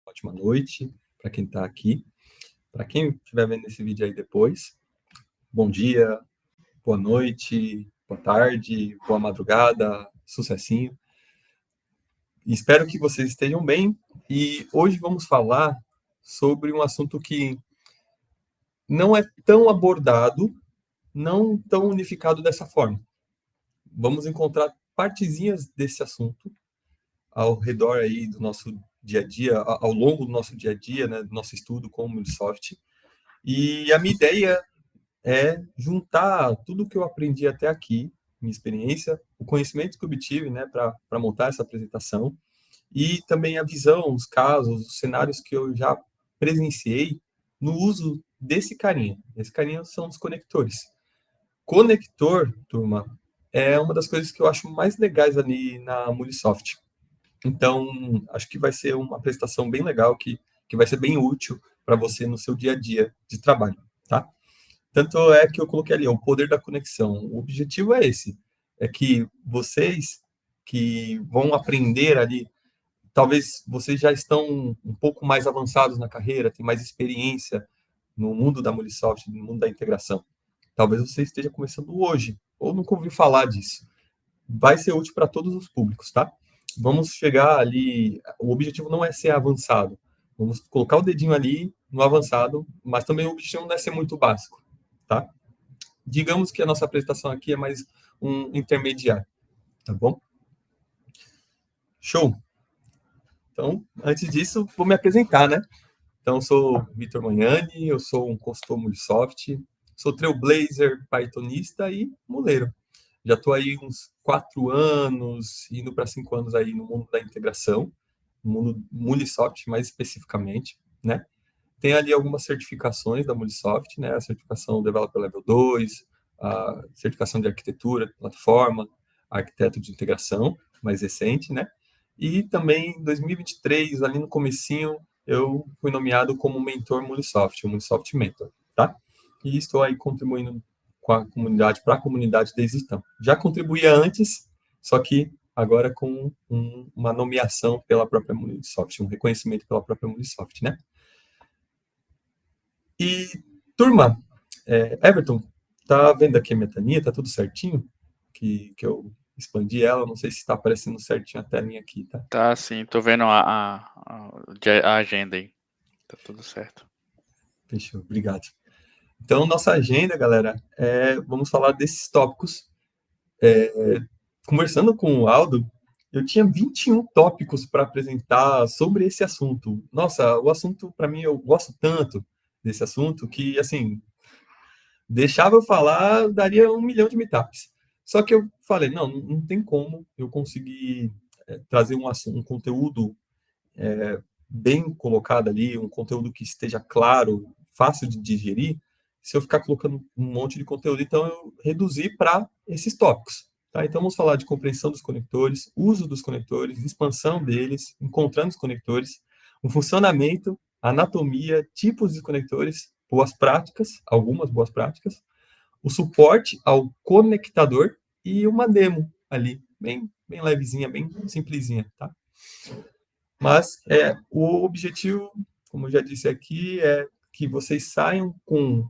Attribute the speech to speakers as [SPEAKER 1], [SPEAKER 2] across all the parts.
[SPEAKER 1] Ótima noite para quem está aqui. Para quem estiver vendo esse vídeo aí depois, bom dia, boa noite, boa tarde, boa madrugada, sucessinho. Espero que vocês estejam bem e hoje vamos falar sobre um assunto que não é tão abordado, não tão unificado dessa forma. Vamos encontrar partezinhas desse assunto ao redor aí do nosso dia a dia, ao longo do nosso dia a dia, né, do nosso estudo com o Microsoft. E a minha ideia é juntar tudo que eu aprendi até aqui, minha experiência, o conhecimento que eu obtive, né, para montar essa apresentação, e também a visão, os casos, os cenários que eu já presenciei no uso desse carinha. Esse carinha são os conectores. Conector, turma, é uma das coisas que eu acho mais legais ali na Mulisoft. Então, acho que vai ser uma apresentação bem legal, que vai ser bem útil para você no seu dia a dia de trabalho, tá? Tanto é que eu coloquei ali, o poder da conexão. O objetivo é esse, é que vocês que vão aprender ali, talvez vocês já estão um pouco mais avançados na carreira, têm mais experiência no mundo da Mulisoft, no mundo da integração. Talvez você esteja começando hoje, ou nunca ouviu falar disso. Vai ser útil para todos os públicos, tá? Vamos chegar ali, o objetivo não é ser avançado, vamos colocar o dedinho ali no avançado, mas também o objetivo não é ser muito básico, tá? Digamos que a nossa apresentação aqui é mais um intermediário, tá bom? Show! Então, antes disso, vou me apresentar, né? Então, eu sou Vitor Magnani, eu sou um consultor Mulisoft, sou Trailblazer, Pythonista e muleiro. Já estou aí uns 4 anos, indo para 5 anos aí no mundo da integração, no mundo Mulisoft mais especificamente, né? Tem ali algumas certificações da Mulisoft, né? A certificação Developer Level 2, a certificação de arquitetura, de plataforma, arquiteto de integração, mais recente, né? E também em 2023, ali no comecinho, eu fui nomeado como mentor Mulisoft, o Mulisoft Mentor, tá? E estou aí contribuindo com a comunidade, para a comunidade desde então. Já contribuía antes, só que agora com uma nomeação pela própria Mulisoft, um reconhecimento pela própria Mulisoft, né? E, turma, Everton, tá vendo aqui a minha telinha? Tá tudo certinho? Que eu expandi ela, não sei se está aparecendo certinho a telinha aqui, tá?
[SPEAKER 2] Tá, sim, tô vendo a agenda aí. Tá tudo certo.
[SPEAKER 1] Fechou, obrigado. Então, nossa agenda, galera, vamos falar desses tópicos. Conversando com o Aldo, eu tinha 21 tópicos para apresentar sobre esse assunto. Nossa, o assunto, para mim, eu gosto tanto desse assunto que, assim, deixava eu falar, daria 1 milhão de meetups. Só que eu falei, não tem como eu conseguir trazer um conteúdo bem colocado ali, um conteúdo que esteja claro, fácil de digerir, se eu ficar colocando um monte de conteúdo. Então, eu reduzi para esses tópicos. Tá? Então, vamos falar de compreensão dos conectores, uso dos conectores, expansão deles, encontrando os conectores, o funcionamento, anatomia, tipos de conectores, boas práticas, algumas boas práticas, o suporte ao conectador e uma demo ali, bem levezinha, bem simplesinha, tá? Mas o objetivo, como eu já disse aqui, é que vocês saiam com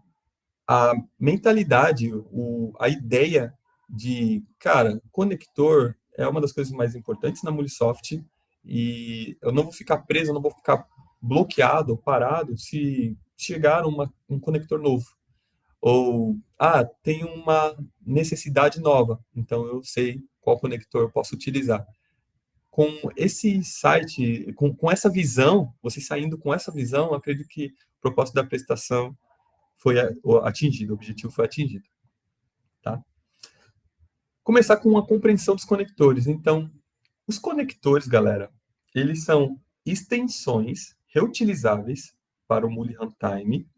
[SPEAKER 1] a mentalidade, a ideia de, cara, conector é uma das coisas mais importantes na Mulisoft e eu não vou ficar preso, eu não vou ficar bloqueado, parado, se chegar um conector novo. Ou, tem uma necessidade nova, então eu sei qual conector eu posso utilizar. Com esse site, com essa visão, você saindo com essa visão, acredito que o propósito da apresentação foi atingido, o objetivo foi atingido. Tá? Começar com uma compreensão dos conectores. Então, os conectores, galera, eles são extensões reutilizáveis para o Muli Runtime.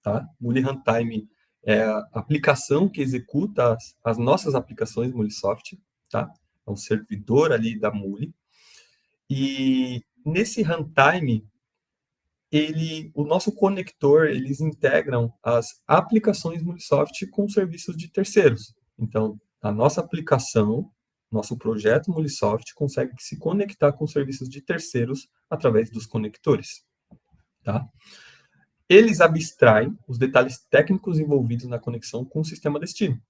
[SPEAKER 1] Tá? Muli Runtime é a aplicação que executa as nossas aplicações Mulisoft. Tá? É um servidor ali da Muli. E nesse runtime, o nosso conector, eles integram as aplicações Mulisoft com serviços de terceiros. Então, a nossa aplicação Nosso projeto Mulisoft consegue se conectar com serviços de terceiros através dos conectores, tá? Eles abstraem os detalhes técnicos envolvidos na conexão com o sistema destino.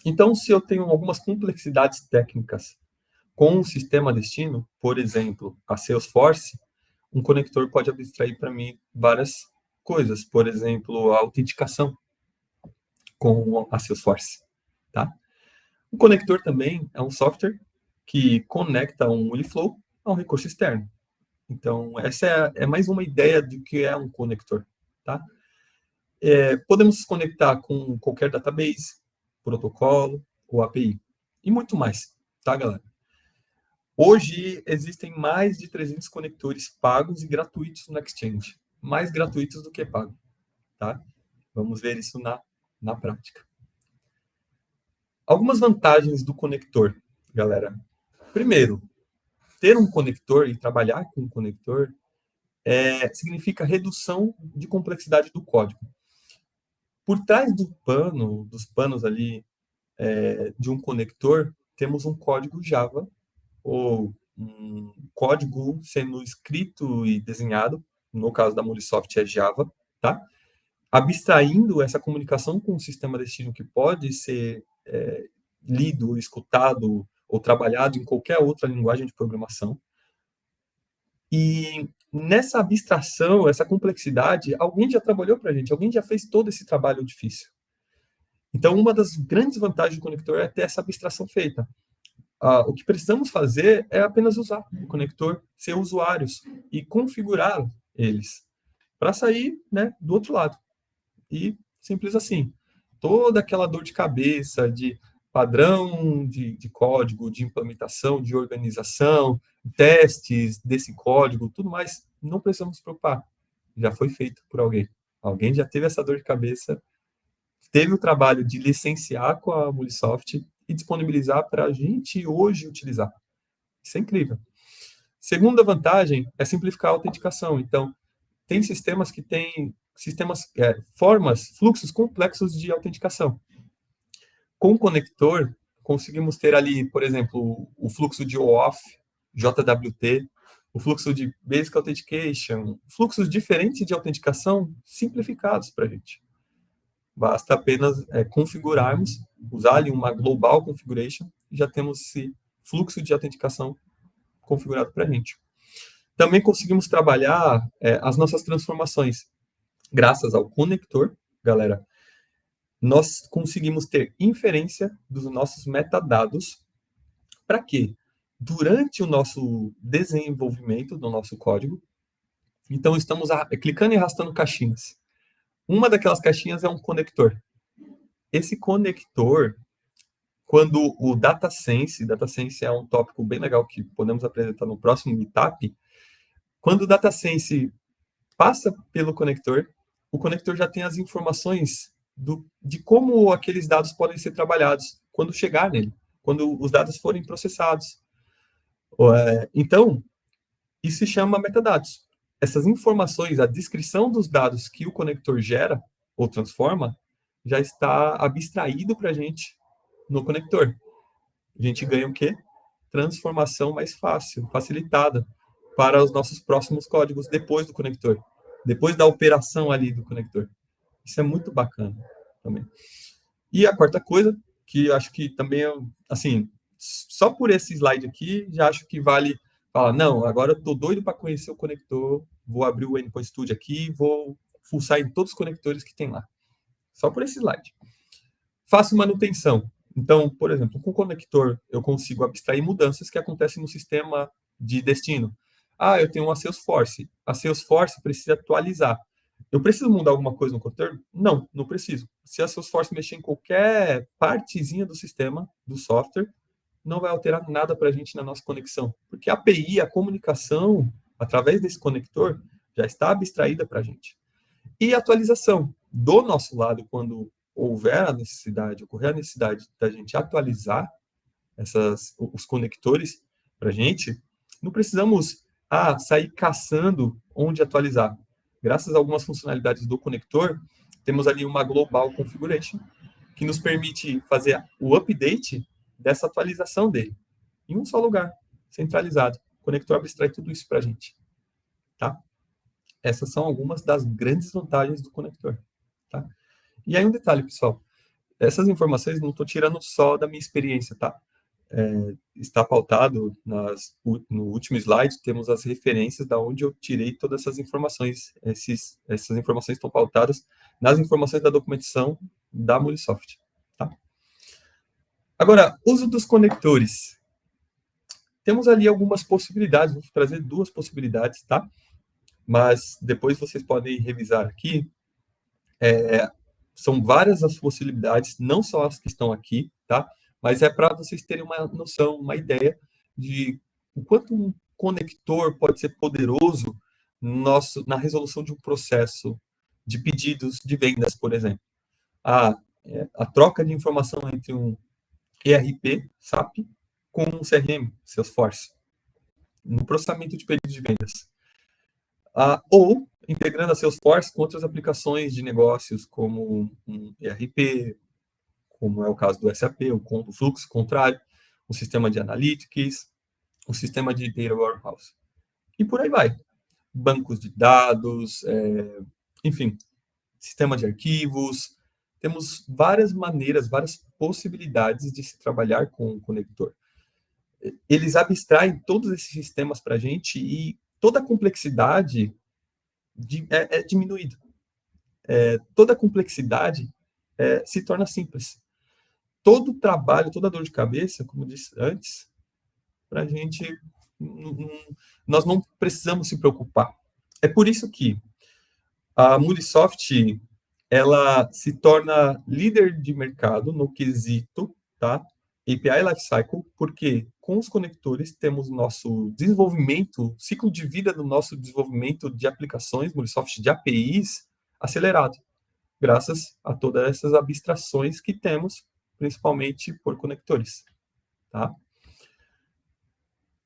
[SPEAKER 1] Então, se eu tenho algumas complexidades técnicas com o sistema destino, por exemplo, a Salesforce, um conector pode abstrair para mim várias coisas, por exemplo, a autenticação com a Salesforce, tá? O conector também é um software que conecta um Muliflow a um recurso externo. Então, essa é mais uma ideia do que é um conector, tá? Podemos conectar com qualquer database, protocolo ou API. E muito mais, tá, galera? Hoje, existem mais de 300 conectores pagos e gratuitos no Exchange. Mais gratuitos do que pagos, tá? Vamos ver isso na prática. Algumas vantagens do conector, galera. Primeiro, ter um conector e trabalhar com um conector significa redução de complexidade do código. Por trás dos panos ali de um conector, temos um código Java, ou um código sendo escrito e desenhado, no caso da Mulisoft é Java, tá? Abstraindo essa comunicação com o sistema destino que pode ser lido, escutado ou trabalhado em qualquer outra linguagem de programação. E nessa abstração, essa complexidade, alguém já trabalhou para a gente, alguém já fez todo esse trabalho difícil. Então, uma das grandes vantagens do conector é ter essa abstração feita. O que precisamos fazer é apenas usar o conector, ser usuários e configurar eles para sair, né, do outro lado. E simples assim. Toda aquela dor de cabeça de padrão de código, de implementação, de organização, testes desse código, tudo mais, não precisamos nos preocupar. Já foi feito por alguém. Alguém já teve essa dor de cabeça, teve o trabalho de licenciar com a Mulisoft e disponibilizar para a gente hoje utilizar. Isso é incrível. Segunda vantagem é simplificar a autenticação. Então, tem sistemas que têm formas, fluxos complexos de autenticação. Com o conector, conseguimos ter ali, por exemplo, o fluxo de OAuth, JWT, o fluxo de Basic Authentication, fluxos diferentes de autenticação simplificados para a gente. Basta apenas configurarmos, usar ali uma Global Configuration, e já temos esse fluxo de autenticação configurado para a gente. Também conseguimos trabalhar as nossas transformações. Graças ao conector, galera, nós conseguimos ter inferência dos nossos metadados. Para quê? Durante o nosso desenvolvimento do nosso código, então estamos clicando e arrastando caixinhas. Uma daquelas caixinhas é um conector. Esse conector, quando o DataSense é um tópico bem legal que podemos apresentar no próximo Meetup, quando o DataSense passa pelo conector, o conector já tem as informações de como aqueles dados podem ser trabalhados quando chegar nele, quando os dados forem processados. Então, isso se chama metadados. Essas informações, a descrição dos dados que o conector gera ou transforma, já está abstraído para a gente no conector. A gente ganha o quê? Transformação mais fácil, facilitada, para os nossos próximos códigos depois do conector, depois da operação ali do conector. Isso é muito bacana também. E a quarta coisa, que eu acho que também, assim, só por esse slide aqui, já acho que vale falar, não, agora eu estou doido para conhecer o conector, vou abrir o Endpoint Studio aqui, vou fuçar em todos os conectores que tem lá. Só por esse slide. Faço manutenção. Então, por exemplo, com o conector, eu consigo abstrair mudanças que acontecem no sistema de destino. Eu tenho uma Salesforce. A Salesforce precisa atualizar. Eu preciso mudar alguma coisa no conector? Não, não preciso. Se a Salesforce mexer em qualquer partezinha do sistema, do software, não vai alterar nada para a gente na nossa conexão. Porque a API, a comunicação, através desse conector, já está abstraída para a gente. E a atualização. Do nosso lado, quando ocorrer a necessidade da gente atualizar os conectores para a gente, não precisamos sair caçando onde atualizar. Graças a algumas funcionalidades do conector, temos ali uma Global Configuration, que nos permite fazer o update dessa atualização dele. em um só lugar, centralizado. O conector abstrai tudo isso para a gente. Tá? Essas são algumas das grandes vantagens do conector. Tá? E aí um detalhe, pessoal. Essas informações não estou tirando só da minha experiência, tá? Está pautado no último slide, temos as referências da onde eu tirei todas essas informações. Essas informações estão pautadas nas informações da documentação da Mulisoft. Tá? Agora, uso dos conectores. Temos ali algumas possibilidades, vou trazer 2 possibilidades, tá? Mas depois vocês podem revisar aqui. São várias as possibilidades, não só as que estão aqui, tá? Mas é para vocês terem uma noção, uma ideia de o quanto um conector pode ser poderoso na resolução de um processo de pedidos de vendas, por exemplo. A troca de informação entre um ERP, SAP, com um CRM, Salesforce, no processamento de pedidos de vendas. Ou integrando a Salesforce com outras aplicações de negócios, como um ERP, como é o caso do SAP, o fluxo contrário, o sistema de analytics, o sistema de data warehouse. E por aí vai. Bancos de dados, enfim, sistema de arquivos. Temos várias maneiras, várias possibilidades de se trabalhar com o conector. Eles abstraem todos esses sistemas para a gente e toda a complexidade é diminuída. Toda a complexidade se torna simples. Todo o trabalho, toda a dor de cabeça, como eu disse antes, para a gente, nós não precisamos se preocupar. É por isso que a Mulisoft, ela se torna líder de mercado no quesito, tá? API Lifecycle, porque com os conectores temos nosso desenvolvimento, ciclo de vida do nosso desenvolvimento de aplicações, Mulisoft de APIs, acelerado, graças a todas essas abstrações que temos, principalmente por conectores. Tá?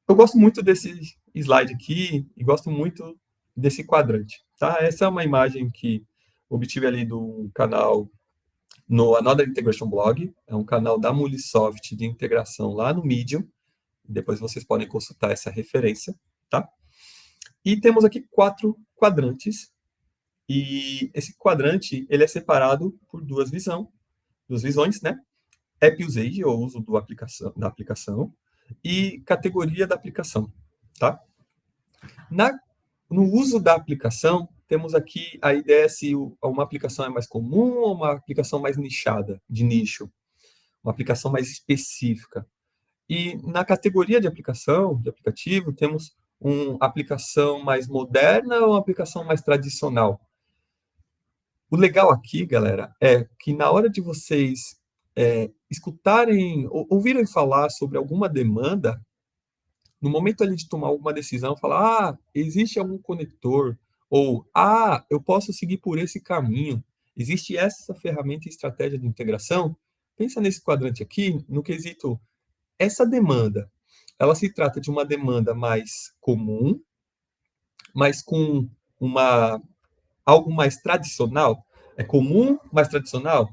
[SPEAKER 1] Eu gosto muito desse slide aqui e gosto muito desse quadrante. Tá? Essa é uma imagem que obtive ali do canal no Another Integration Blog, é um canal da Mulisoft de integração lá no Medium. Depois vocês podem consultar essa referência. Tá? E temos aqui 4 quadrantes. E esse quadrante ele é separado por duas visões, né? App Usage, ou uso da aplicação, e categoria da aplicação, tá? No uso da aplicação, temos aqui a ideia se uma aplicação é mais comum ou uma aplicação mais nichada, de nicho, uma aplicação mais específica. E na categoria de aplicação, de aplicativo, temos uma aplicação mais moderna ou uma aplicação mais tradicional. O legal aqui, galera, é que na hora de vocês escutarem, ouvirem falar sobre alguma demanda, no momento ali de tomar alguma decisão, falar, existe algum conector, ou, eu posso seguir por esse caminho, existe essa ferramenta e estratégia de integração, pensa nesse quadrante aqui, no quesito, essa demanda, ela se trata de uma demanda mais comum, mas com algo mais tradicional, é comum, mais tradicional,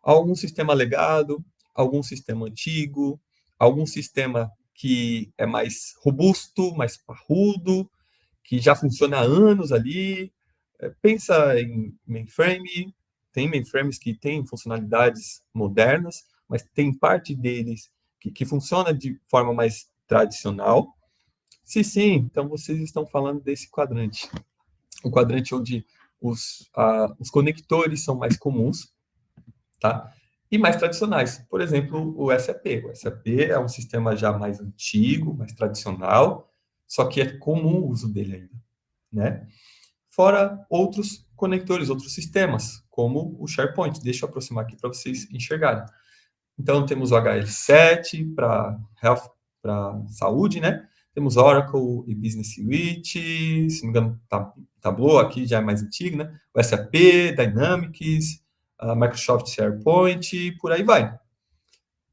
[SPEAKER 1] algum sistema legado, algum sistema antigo, algum sistema que é mais robusto, mais parrudo, que já funciona há anos ali. Pensa em mainframe, tem mainframes que têm funcionalidades modernas, mas tem parte deles que funciona de forma mais tradicional. Se sim, então vocês estão falando desse quadrante. O quadrante onde os conectores são mais comuns, tá? E mais tradicionais. Por exemplo, o SAP. O SAP é um sistema já mais antigo, mais tradicional, só que é comum o uso dele ainda, né? Fora outros conectores, outros sistemas, como o SharePoint. Deixa eu aproximar aqui para vocês enxergarem. Então, temos o HL7 para saúde, né? Temos Oracle e Business Suite, se não me engano, Tableau aqui já é mais antigo, né? O SAP, Dynamics, a Microsoft SharePoint, por aí vai.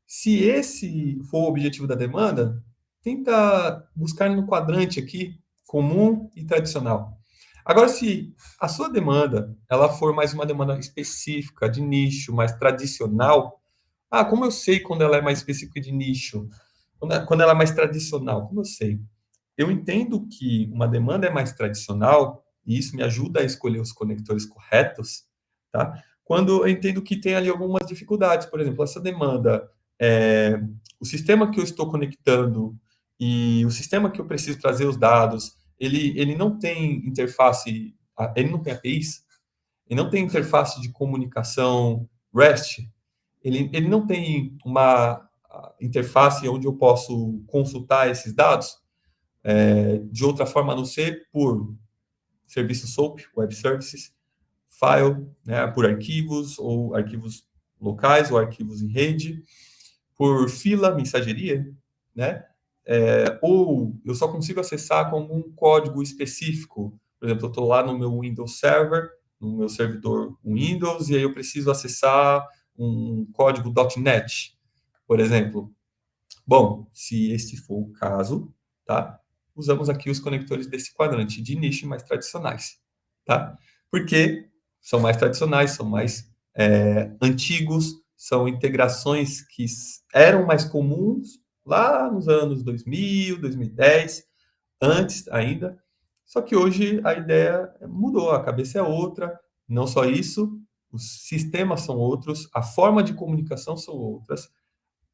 [SPEAKER 1] Se esse for o objetivo da demanda, tenta buscar no quadrante aqui, comum e tradicional. Agora, se a sua demanda ela for mais uma demanda específica, de nicho, mais tradicional, como eu sei quando ela é mais específica de nicho? Quando ela é mais tradicional, como eu sei? Eu entendo que uma demanda é mais tradicional, e isso me ajuda a escolher os conectores corretos, tá? Quando eu entendo que tem ali algumas dificuldades, por exemplo, essa demanda, o sistema que eu estou conectando e o sistema que eu preciso trazer os dados, ele não tem interface, ele não tem APIs, ele não tem interface de comunicação REST, ele não tem uma interface onde eu posso consultar esses dados de outra forma a não ser por serviço SOAP, Web Services, file, né, por arquivos, ou arquivos locais, ou arquivos em rede, por fila, mensageria, né? Ou eu só consigo acessar com um código específico. Por exemplo, eu estou lá no meu Windows Server, no meu servidor Windows, e aí eu preciso acessar um código .NET, por exemplo. Bom, se este for o caso, tá? Usamos aqui os conectores desse quadrante de nicho mais tradicionais, tá? Porque são mais tradicionais, são mais antigos, são integrações que eram mais comuns lá nos anos 2000, 2010, antes ainda. Só que hoje a ideia mudou, a cabeça é outra. Não só isso, os sistemas são outros, a forma de comunicação são outras.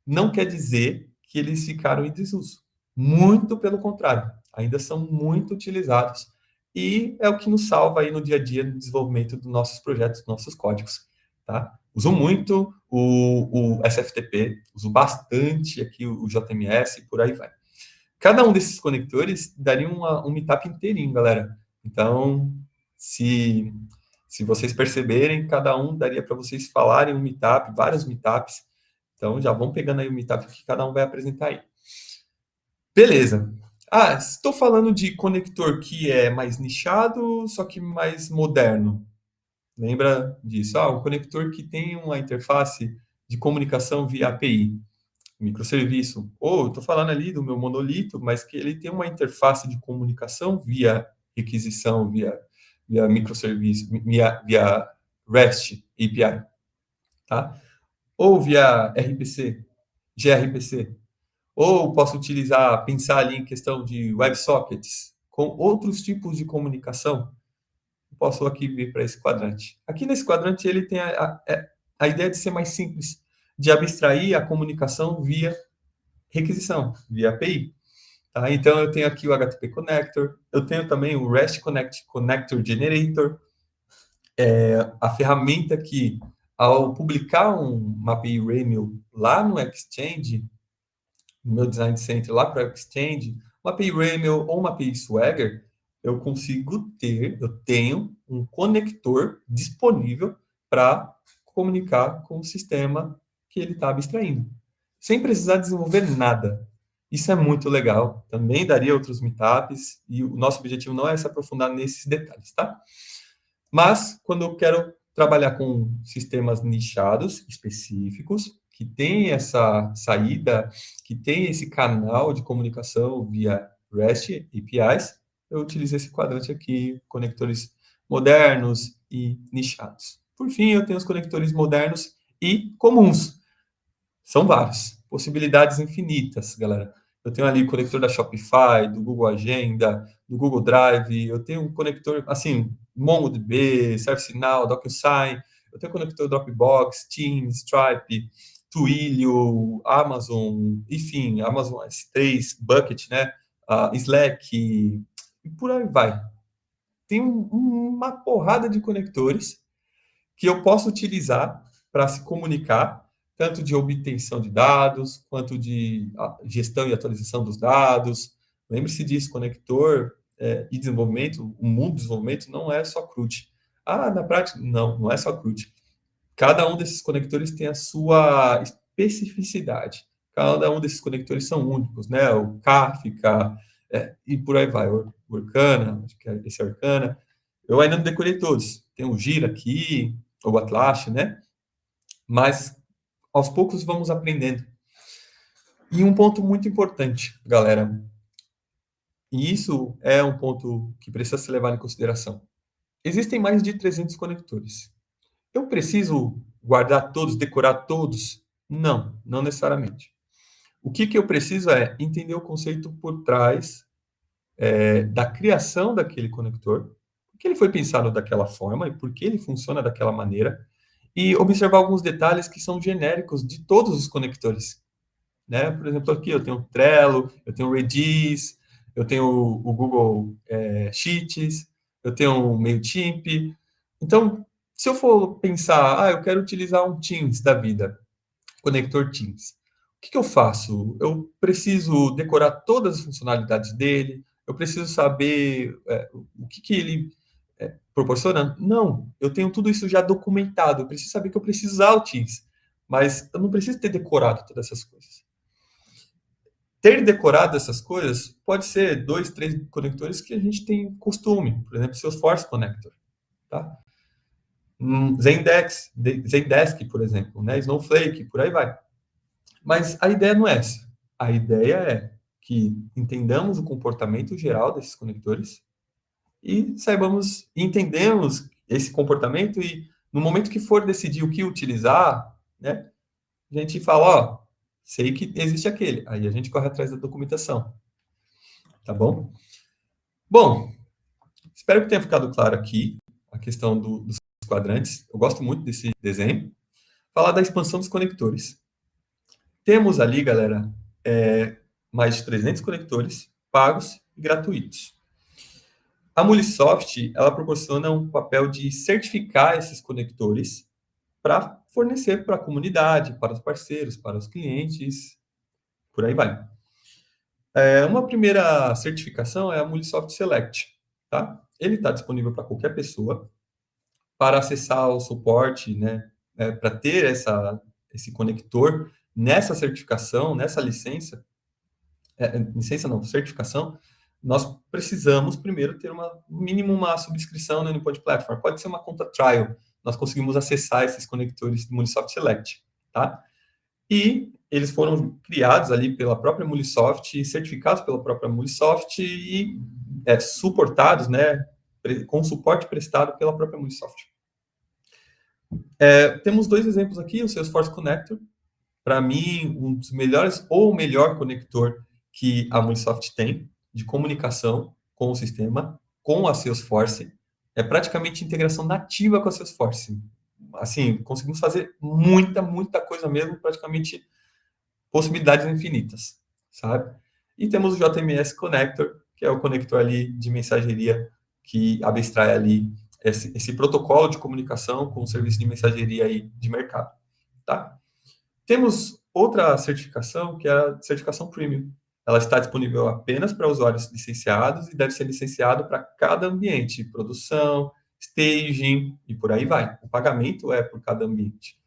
[SPEAKER 1] Não quer dizer que eles ficaram em desuso. Muito pelo contrário, ainda são muito utilizados. E é o que nos salva aí no dia a dia no desenvolvimento dos nossos projetos, dos nossos códigos. Tá? Uso muito o SFTP, uso bastante aqui o JMS e por aí vai. Cada um desses conectores daria um meetup inteirinho, galera. Então, se vocês perceberem, cada um daria para vocês falarem um meetup, vários meetups. Então, já vão pegando aí o meetup que cada um vai apresentar aí. Beleza. Ah, estou falando de conector que é mais nichado, só que mais moderno. Lembra disso? Ah, um conector que tem uma interface de comunicação via API, microserviço. Ou estou falando ali do meu monolito, mas que ele tem uma interface de comunicação via requisição, via microserviço, via REST API, tá? Ou via RPC, gRPC. Ou posso utilizar, pensar ali em questão de WebSockets, com outros tipos de comunicação. Posso aqui vir para esse quadrante. Aqui nesse quadrante ele tem a ideia de ser mais simples, de abstrair a comunicação via requisição, via API. Tá? Então eu tenho aqui o HTTP Connector, eu tenho também o REST Connector Generator, a ferramenta que, ao publicar uma API REML lá no Exchange, no meu Design Center lá para o Exchange, uma API REML ou uma API Swagger, eu tenho um conector disponível para comunicar com o sistema que ele está abstraindo, sem precisar desenvolver nada. Isso é muito legal. Também daria outros meetups, e o nosso objetivo não é se aprofundar nesses detalhes, tá? Mas, quando eu quero trabalhar com sistemas nichados, específicos, que tem essa saída, que tem esse canal de comunicação via REST APIs, eu utilizo esse quadrante aqui, conectores modernos e nichados. Por fim, eu tenho os conectores modernos e comuns. São vários, possibilidades infinitas, galera. Eu tenho ali o conector da Shopify, do Google Agenda, do Google Drive, eu tenho um conector, assim, MongoDB, ServiceNow, DocuSign, eu tenho conector Dropbox, Teams, Stripe, Twilio, Amazon, enfim, Amazon S3, Bucket, né? Slack, e por aí vai. Tem uma porrada de conectores que eu posso utilizar para se comunicar, tanto de obtenção de dados, quanto de gestão e atualização dos dados. Lembre-se disso, conector e desenvolvimento, o mundo do desenvolvimento não é só CRUD. Na prática, não é só CRUD. Cada um desses conectores tem a sua especificidade. Cada um desses conectores são únicos, né? O Kafka, e por aí vai. O Orkana, acho que esse é Orkana. Eu ainda não decorei todos. Tem o Gira aqui, o Atlassian, né? Mas aos poucos vamos aprendendo. E um ponto muito importante, galera, e isso é um ponto que precisa ser levado em consideração. Existem mais de 300 conectores. Eu preciso guardar todos, decorar todos? Não necessariamente. O que eu preciso é entender o conceito por trás da criação daquele conector, por que ele foi pensado daquela forma e por que ele funciona daquela maneira, e observar alguns detalhes que são genéricos de todos os conectores, né? Por exemplo, aqui eu tenho o Trello, eu tenho o Redis, eu tenho o Google Sheets, eu tenho o Mailchimp. Então, se eu for pensar, eu quero utilizar um Teams da vida, conector Teams. O que eu faço? Eu preciso decorar todas as funcionalidades dele, eu preciso saber o que ele proporciona? Não, eu tenho tudo isso já documentado, eu preciso saber que eu preciso usar o Teams, mas eu não preciso ter decorado todas essas coisas. Ter decorado essas coisas pode ser 2, 3 conectores que a gente tem costume, por exemplo, Salesforce Connector, tá? Zendesk, por exemplo, né? Snowflake, por aí vai. Mas a ideia não é essa. A ideia é que entendamos o comportamento geral desses conectores e saibamos, entendemos esse comportamento e no momento que for decidir o que utilizar, né, a gente fala, ó, sei que existe aquele. Aí a gente corre atrás da documentação, tá bom? Bom, espero que tenha ficado claro aqui a questão dos quadrantes. Eu gosto muito desse desenho. Falar da expansão dos conectores. Temos ali, galera, mais de 300 conectores pagos e gratuitos. A Mulisoft, ela proporciona um papel de certificar esses conectores para fornecer para a comunidade, para os parceiros, para os clientes, por aí vai. Uma primeira certificação é a Mulisoft Select, tá? Ele está disponível para qualquer pessoa para acessar o suporte, né? Para ter esse conector nessa certificação, nessa licença, licença não, certificação, nós precisamos primeiro ter mínimo uma subscrição no Endpoint Platform. Pode ser uma conta trial. Nós conseguimos acessar esses conectores do Mulisoft Select, tá? E eles foram criados ali pela própria Mulisoft, certificados pela própria Mulisoft e suportados, né, com suporte prestado pela própria Mulisoft. Temos 2 exemplos aqui, o Salesforce Connector, para mim, um dos melhores ou o melhor conector que a Mulisoft tem de comunicação com o sistema, com a Salesforce. É praticamente integração nativa com a Salesforce. Assim, conseguimos fazer muita coisa mesmo, praticamente possibilidades infinitas, sabe? E temos o JMS Connector, que é o conector ali de mensageria que abstrai ali esse protocolo de comunicação com o serviço de mensageria aí de mercado, tá? Temos outra certificação, que é a certificação Premium. Ela está disponível apenas para usuários licenciados e deve ser licenciado para cada ambiente, produção, staging e por aí vai. O pagamento é por cada ambiente.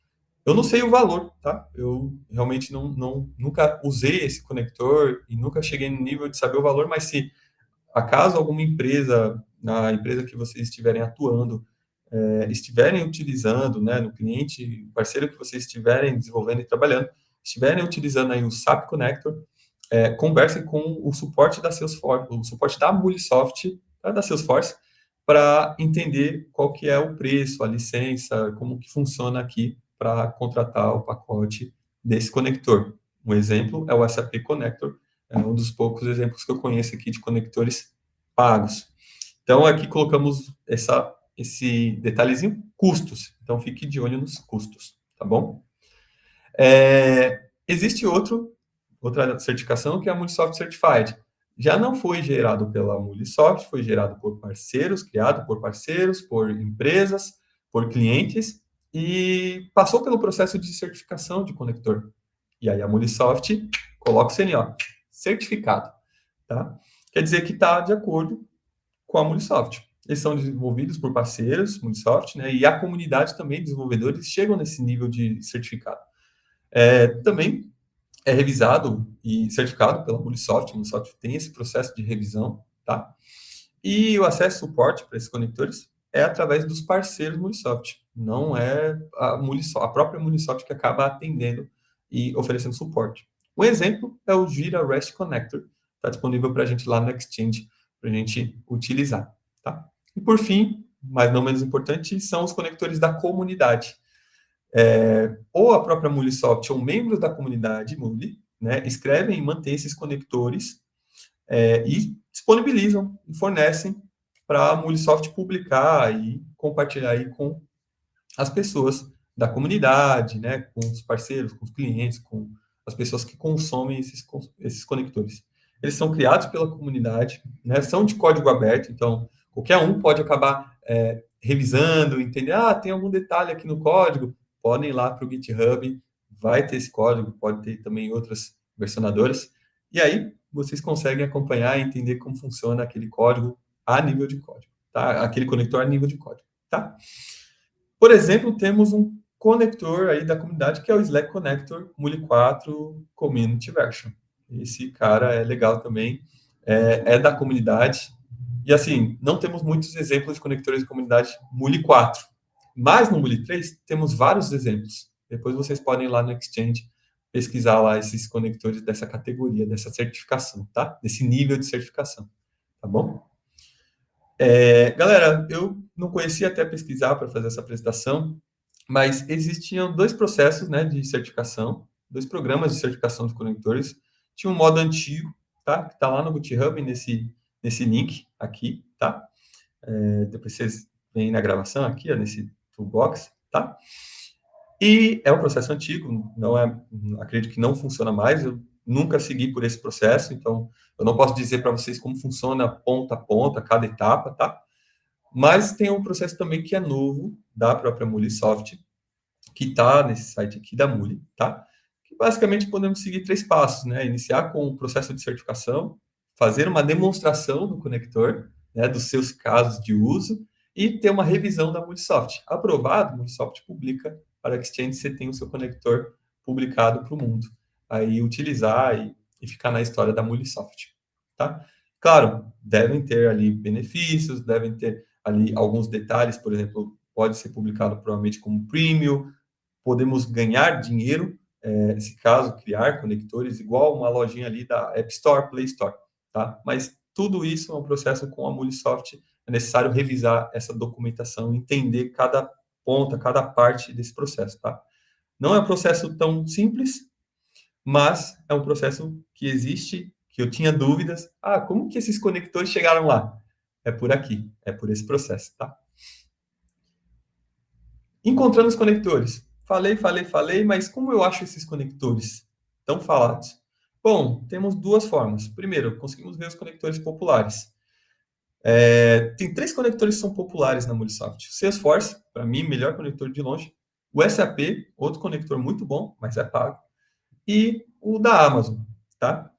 [SPEAKER 1] Eu não sei o valor, tá? Eu realmente nunca usei esse conector e nunca cheguei no nível de saber o valor, mas se acaso alguma empresa, na empresa que vocês estiverem atuando, estiverem utilizando, né, no cliente, parceiro que vocês estiverem desenvolvendo e trabalhando, estiverem utilizando aí o SAP Connector, conversem com o suporte da Salesforce, o suporte da Mulisoft, da Salesforce, para entender qual que é o preço, a licença, como que funciona aqui para contratar o pacote desse conector. Um exemplo é o SAP Connector, é um dos poucos exemplos que eu conheço aqui de conectores pagos. Então, aqui colocamos esse detalhezinho, custos. Então, fique de olho nos custos, tá bom? Existe outra certificação que é a Mulisoft Certified. Já não foi gerado pela Mulisoft, foi gerado por parceiros, criado por parceiros, por empresas, por clientes, e passou pelo processo de certificação de conector. E aí a Mulisoft coloca o CNO, certificado, tá? Quer dizer que está de acordo com a Mulisoft. Eles são desenvolvidos por parceiros, Mulisoft, né? E a comunidade também, desenvolvedores, chegam nesse nível de certificado. Também é revisado e certificado pela Mulisoft. A Mulisoft tem esse processo de revisão, tá? E o acesso e suporte para esses conectores é através dos parceiros Mulisoft. Não é a própria Mulisoft que acaba atendendo e oferecendo suporte. Um exemplo é o Jira REST Connector. Está disponível para a gente lá no Exchange, para a gente utilizar, tá? E por fim, mas não menos importante, são os conectores da comunidade. Ou a própria Mulisoft ou membros da comunidade Muli né, escrevem e mantêm esses conectores e disponibilizam e fornecem para a Mulisoft publicar e compartilhar aí com as pessoas da comunidade, né, com os parceiros, com os clientes, com as pessoas que consomem esses conectores. Eles são criados pela comunidade, né, são de código aberto, então qualquer um pode acabar revisando, entender, tem algum detalhe aqui no código, podem ir lá para o GitHub, vai ter esse código, pode ter também outras versionadoras, e aí vocês conseguem acompanhar e entender como funciona aquele código a nível de código, tá? Aquele conector a nível de código, tá? Por exemplo, temos um conector aí da comunidade que é o Slack Connector Muli 4 Community Version. Esse cara é legal também, é da comunidade. E assim, não temos muitos exemplos de conectores de comunidade Muli 4, mas no Muli 3 temos vários exemplos. Depois vocês podem ir lá no Exchange pesquisar lá esses conectores dessa categoria, dessa certificação, tá? Desse nível de certificação, tá bom? Galera, eu não conhecia até pesquisar para fazer essa apresentação, mas existiam dois processos, né, de certificação, dois programas de certificação de conectores. Tinha um modo antigo, tá? Que está lá no GitHub, nesse link aqui, tá? Depois vocês vêm na gravação aqui, ó, nesse toolbox, tá? E é um processo antigo, acredito que não funciona mais, eu nunca segui por esse processo, então eu não posso dizer para vocês como funciona ponta a ponta, cada etapa, tá? Mas tem um processo também que é novo, da própria Mulisoft, que está nesse site aqui da Muli, tá? Que basicamente podemos seguir 3 passos, né? Iniciar com o processo de certificação, fazer uma demonstração do conector, né, dos seus casos de uso, e ter uma revisão da Mulisoft. Aprovado, a Mulisoft publica para a Exchange, você tem o seu conector publicado para o mundo. Aí utilizar e ficar na história da Mulisoft, tá? Claro, devem ter ali benefícios, devem ter ali alguns detalhes, por exemplo, pode ser publicado provavelmente como premium, podemos ganhar dinheiro, nesse caso, criar conectores, igual uma lojinha ali da App Store, Play Store, tá? Mas tudo isso é um processo com a Mulisoft, é necessário revisar essa documentação, entender cada ponta, cada parte desse processo, tá? Não é um processo tão simples, mas é um processo que existe, que eu tinha dúvidas. Como que esses conectores chegaram lá? É por aqui, é por esse processo, tá? Encontrando os conectores. Falei, mas como eu acho esses conectores tão falados? Bom, temos duas formas. Primeiro, conseguimos ver os conectores populares. Tem 3 conectores que são populares na Mulisoft. O Salesforce, para mim, melhor conector de longe. O SAP, outro conector muito bom, mas é pago. E o da Amazon, tá?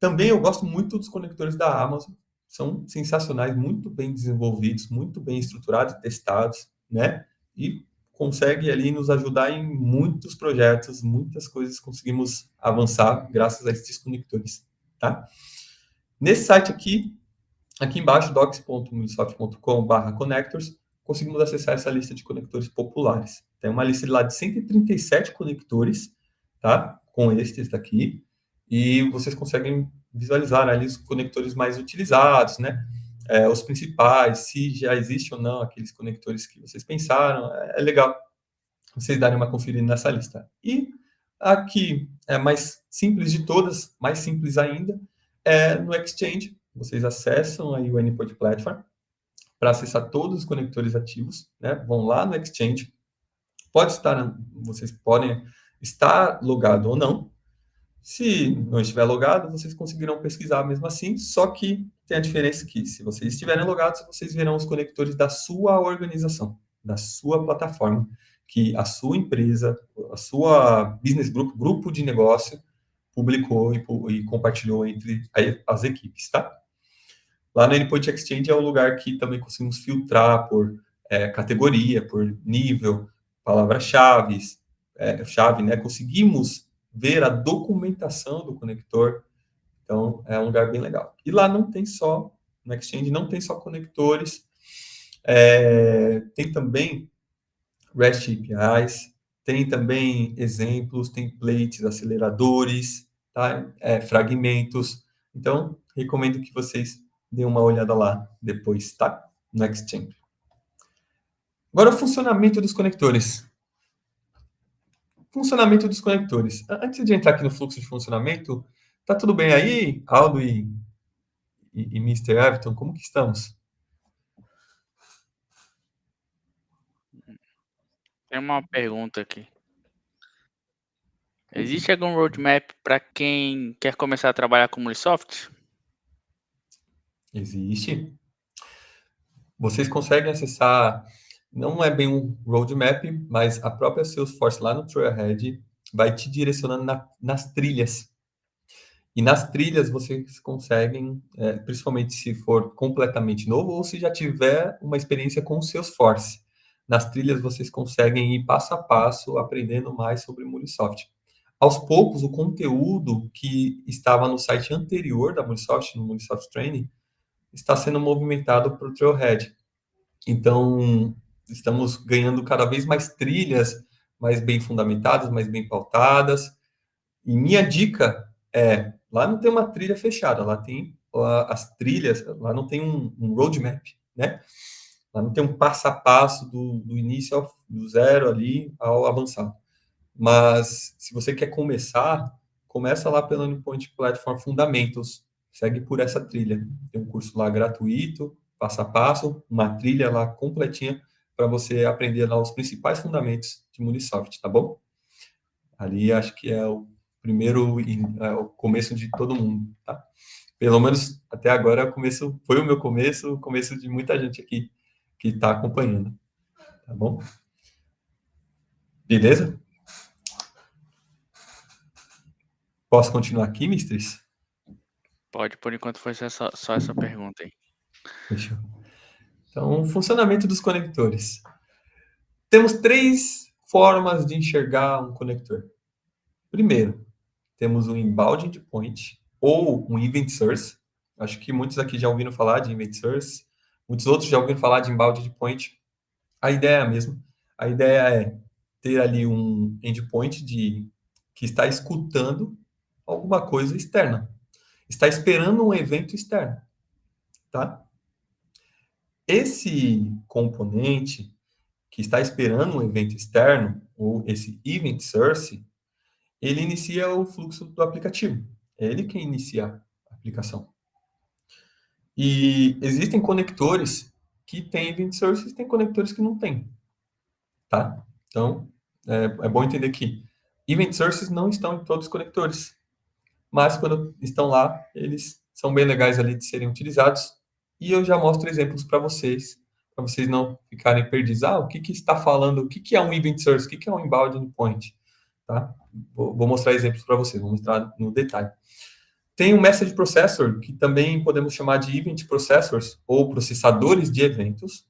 [SPEAKER 1] Também eu gosto muito dos conectores da Amazon. São sensacionais, muito bem desenvolvidos, muito bem estruturados, testados, né? E consegue ali nos ajudar em muitos projetos, muitas coisas conseguimos avançar graças a esses conectores, tá? Nesse site aqui embaixo, docs.mulisoft.com/connectors, conseguimos acessar essa lista de conectores populares. Tem uma lista lá de 137 conectores, tá? Com estes daqui, e vocês conseguem visualizar ali os conectores mais utilizados, né? Os principais, se já existe ou não aqueles conectores que vocês pensaram, é legal vocês darem uma conferida nessa lista. E aqui é mais simples de todas, mais simples ainda, no Exchange. Vocês acessam aí o Anypod Platform para acessar todos os conectores ativos, né? Vão lá no Exchange. Vocês podem estar logado ou não. Se não estiver logado, vocês conseguirão pesquisar mesmo assim, só que tem a diferença que, se vocês estiverem logados, vocês verão os conectores da sua organização, da sua plataforma, que a sua empresa, a sua business group, grupo de negócio, publicou e compartilhou entre as equipes, tá? Lá no Endpoint Exchange é um lugar que também conseguimos filtrar por categoria, por nível, palavras-chave, né? Conseguimos ver a documentação do conector. Então, é um lugar bem legal. E lá no Exchange não tem só conectores, tem também REST APIs, tem também exemplos, templates, aceleradores, tá? Fragmentos. Então, recomendo que vocês deem uma olhada lá depois, tá? No Exchange. Agora, o funcionamento dos conectores. funcionamento dos conectores. Antes de entrar aqui no fluxo de funcionamento, tá tudo bem aí, Aldo e Mr. Everton? Como que estamos?
[SPEAKER 2] Tem uma pergunta aqui. Existe algum roadmap para quem quer começar a trabalhar com Microsoft?
[SPEAKER 1] Existe. Vocês conseguem acessar, não é bem um roadmap, mas a própria Salesforce lá no Trailhead vai te direcionando nas trilhas. E nas trilhas vocês conseguem, principalmente se for completamente novo ou se já tiver uma experiência com o Salesforce. Nas trilhas vocês conseguem ir passo a passo aprendendo mais sobre o Murisoft. Aos poucos, o conteúdo que estava no site anterior da Murisoft, no Murisoft Training, está sendo movimentado para o Trailhead. Então, estamos ganhando cada vez mais trilhas mais bem fundamentadas, mais bem pautadas. E minha dica é, lá não tem uma trilha fechada, lá tem as trilhas, lá não tem um roadmap, né? Lá não tem um passo a passo do início do zero ali ao avançar. Mas se você quer começar, começa lá pelo Endpoint Platform Fundamentals, segue por essa trilha. Tem um curso lá gratuito, passo a passo, uma trilha lá completinha para você aprender lá os principais fundamentos de Munisoft, tá bom? Ali acho que é o primeiro, o começo de todo mundo, tá? Pelo menos até agora foi o meu começo, o começo de muita gente aqui que está acompanhando, tá bom? Beleza? Posso continuar aqui, Mistris?
[SPEAKER 2] Pode, por enquanto foi só essa pergunta aí.
[SPEAKER 1] Fechou. Então, o funcionamento dos conectores. Temos 3 formas de enxergar um conector. Primeiro, temos um inbound endpoint ou um event source. Acho que muitos aqui já ouviram falar de event source, muitos outros já ouviram falar de inbound endpoint. A ideia é a mesma. A ideia é ter ali um endpoint que está escutando alguma coisa externa. Está esperando um evento externo, tá? Esse componente que está esperando um evento externo, ou esse event source, ele inicia o fluxo do aplicativo. É ele quem inicia a aplicação. E existem conectores que têm event sources, tem conectores que não têm, tá? Então, é bom entender que event sources não estão em todos os conectores, mas quando estão lá, eles são bem legais ali de serem utilizados. E eu já mostro exemplos para vocês não ficarem perdidos. O que está falando? O que é um event source? O que é um inbound endpoint? Tá? Vou mostrar exemplos para vocês, vou mostrar no detalhe. Tem um message processor, que também podemos chamar de event processors, ou processadores de eventos,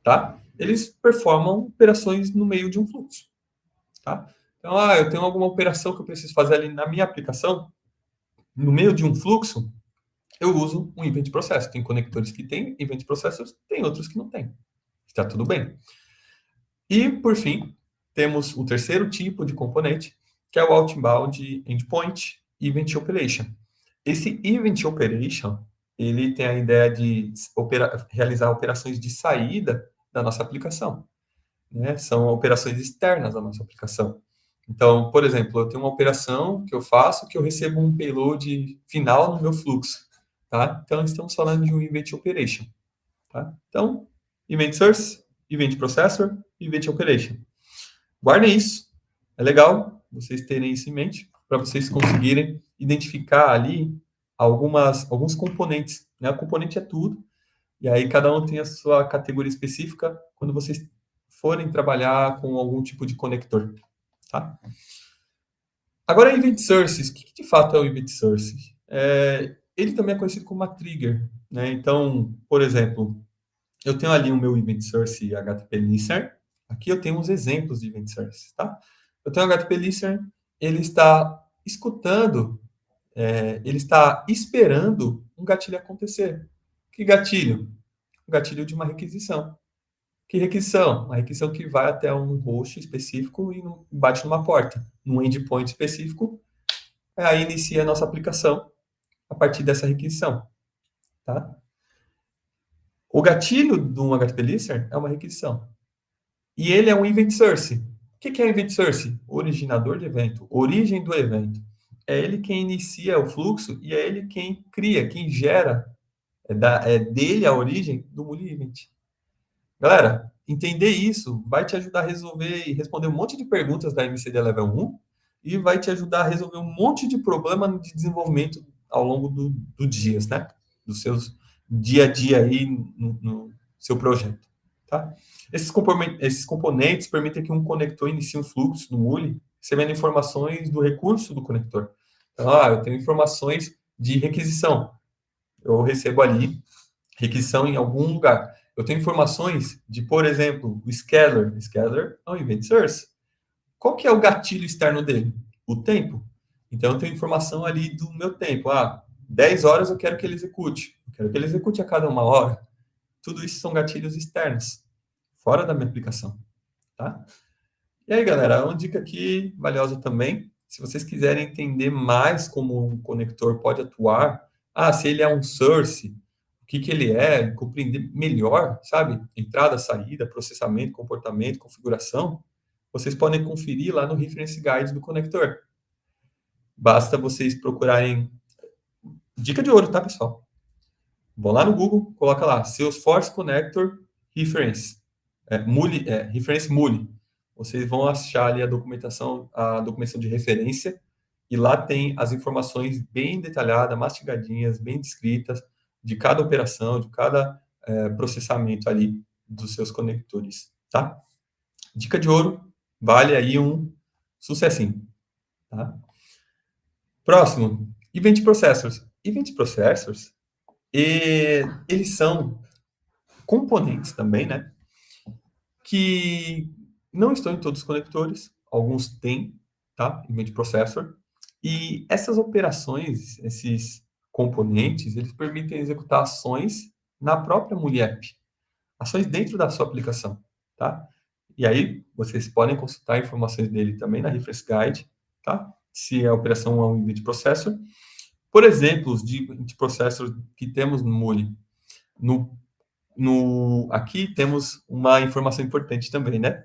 [SPEAKER 1] tá? Eles performam operações no meio de um fluxo, tá? Então, eu tenho alguma operação que eu preciso fazer ali na minha aplicação, no meio de um fluxo, eu uso um event processor. Tem conectores que têm event processors, tem outros que não têm. Está tudo bem. E, por fim, temos o terceiro tipo de componente, que é o Outbound Endpoint Event Operation. Esse Event Operation, ele tem a ideia de realizar operações de saída da nossa aplicação, né? São operações externas da nossa aplicação. Então, por exemplo, eu tenho uma operação que eu faço que eu recebo um payload final no meu fluxo, tá? Então, estamos falando de um Event Operation, tá? Então, Event Source, Event Processor, Event Operation. Guardem isso. É legal vocês terem isso em mente para vocês conseguirem identificar ali alguns componentes, né? O componente é tudo, e aí cada um tem a sua categoria específica quando vocês forem trabalhar com algum tipo de conector, tá? Agora, Event Sources. O que de fato é o Event Source? Ele também é conhecido como uma trigger, né? Então, por exemplo, eu tenho ali o meu Event Source HTTP Listener. Aqui eu tenho uns exemplos de Event Source, tá? Eu tenho o HTTP Listener, ele está escutando, ele está esperando um gatilho acontecer. Que gatilho? O gatilho de uma requisição. Que requisição? Uma requisição que vai até um host específico e bate numa porta, num endpoint específico, aí inicia a nossa aplicação a partir dessa requisição, tá? O gatilho de um HTTP Listener é uma requisição. E ele é um event source. que é o Event Source? Originador de evento, origem do evento. É ele quem inicia o fluxo e é ele quem cria, quem gera, é dele a origem do Muli Event. Galera, entender isso vai te ajudar a resolver e responder um monte de perguntas da MCD Level 1 e vai te ajudar a resolver um monte de problema de desenvolvimento ao longo do dias, né? Dos seus dia a dia aí no seu projeto, tá? Esses componentes permitem que um conector inicie um fluxo no Muli, recebendo informações do recurso do conector. Então, eu tenho informações de requisição. Eu recebo ali requisição em algum lugar. Eu tenho informações de, por exemplo, o scaler. O scaler é um event source. Qual que é o gatilho externo dele? O tempo. Então, eu tenho informação ali do meu tempo. 10 horas eu quero que ele execute. Eu quero que ele execute a cada 1 hora. Tudo isso são gatilhos externos, fora da minha aplicação. Tá? E aí, galera, uma dica aqui valiosa também. Se vocês quiserem entender mais como um conector pode atuar, se ele é um source, o que ele é, compreender melhor, sabe? Entrada, saída, processamento, comportamento, configuração, vocês podem conferir lá no Reference Guide do conector. Basta vocês procurarem... Dica de ouro, tá, pessoal? Vão lá no Google, coloca lá, Salesforce Connector Reference. Reference Muli. Vocês vão achar ali a documentação de referência, e lá tem as informações bem detalhadas, mastigadinhas, bem descritas, de cada operação, de cada processamento ali dos seus conectores, tá? Dica de ouro, vale aí um sucessinho, tá? Próximo, Event Processors. Event Processors, eles são componentes também, né? Que não estão em todos os conectores, alguns têm, tá? Event Processor. E essas operações, esses componentes, eles permitem executar ações na própria Muli App, ações dentro da sua aplicação, tá? E aí, vocês podem consultar informações dele também na Reference Guide, tá? Se a operação é um Event Processor. Por exemplo, os de Event Processor que temos no Muli, aqui temos uma informação importante também, né?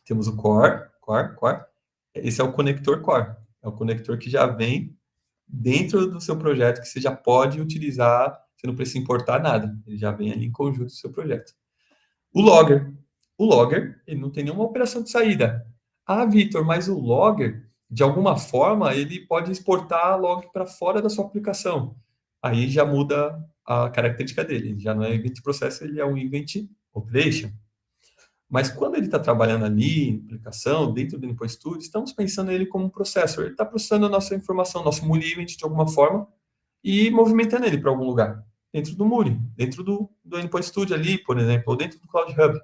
[SPEAKER 1] Temos o core. Esse é o conector core. É o conector que já vem dentro do seu projeto, que você já pode utilizar, você não precisa importar nada. Ele já vem ali em conjunto do seu projeto. O logger. O logger, ele não tem nenhuma operação de saída. Vitor, mas o logger, de alguma forma, ele pode exportar log para fora da sua aplicação. Aí já muda a característica dele. Ele já não é Event Processor, ele é um Event Operation. Mas quando ele está trabalhando ali, aplicação, dentro do Endpoint Studio, estamos pensando ele como um processor. Ele está processando a nossa informação, nosso Muli Event de alguma forma e movimentando ele para algum lugar. Dentro do Muli, dentro do Endpoint Studio ali, por exemplo, ou dentro do Cloud Hub.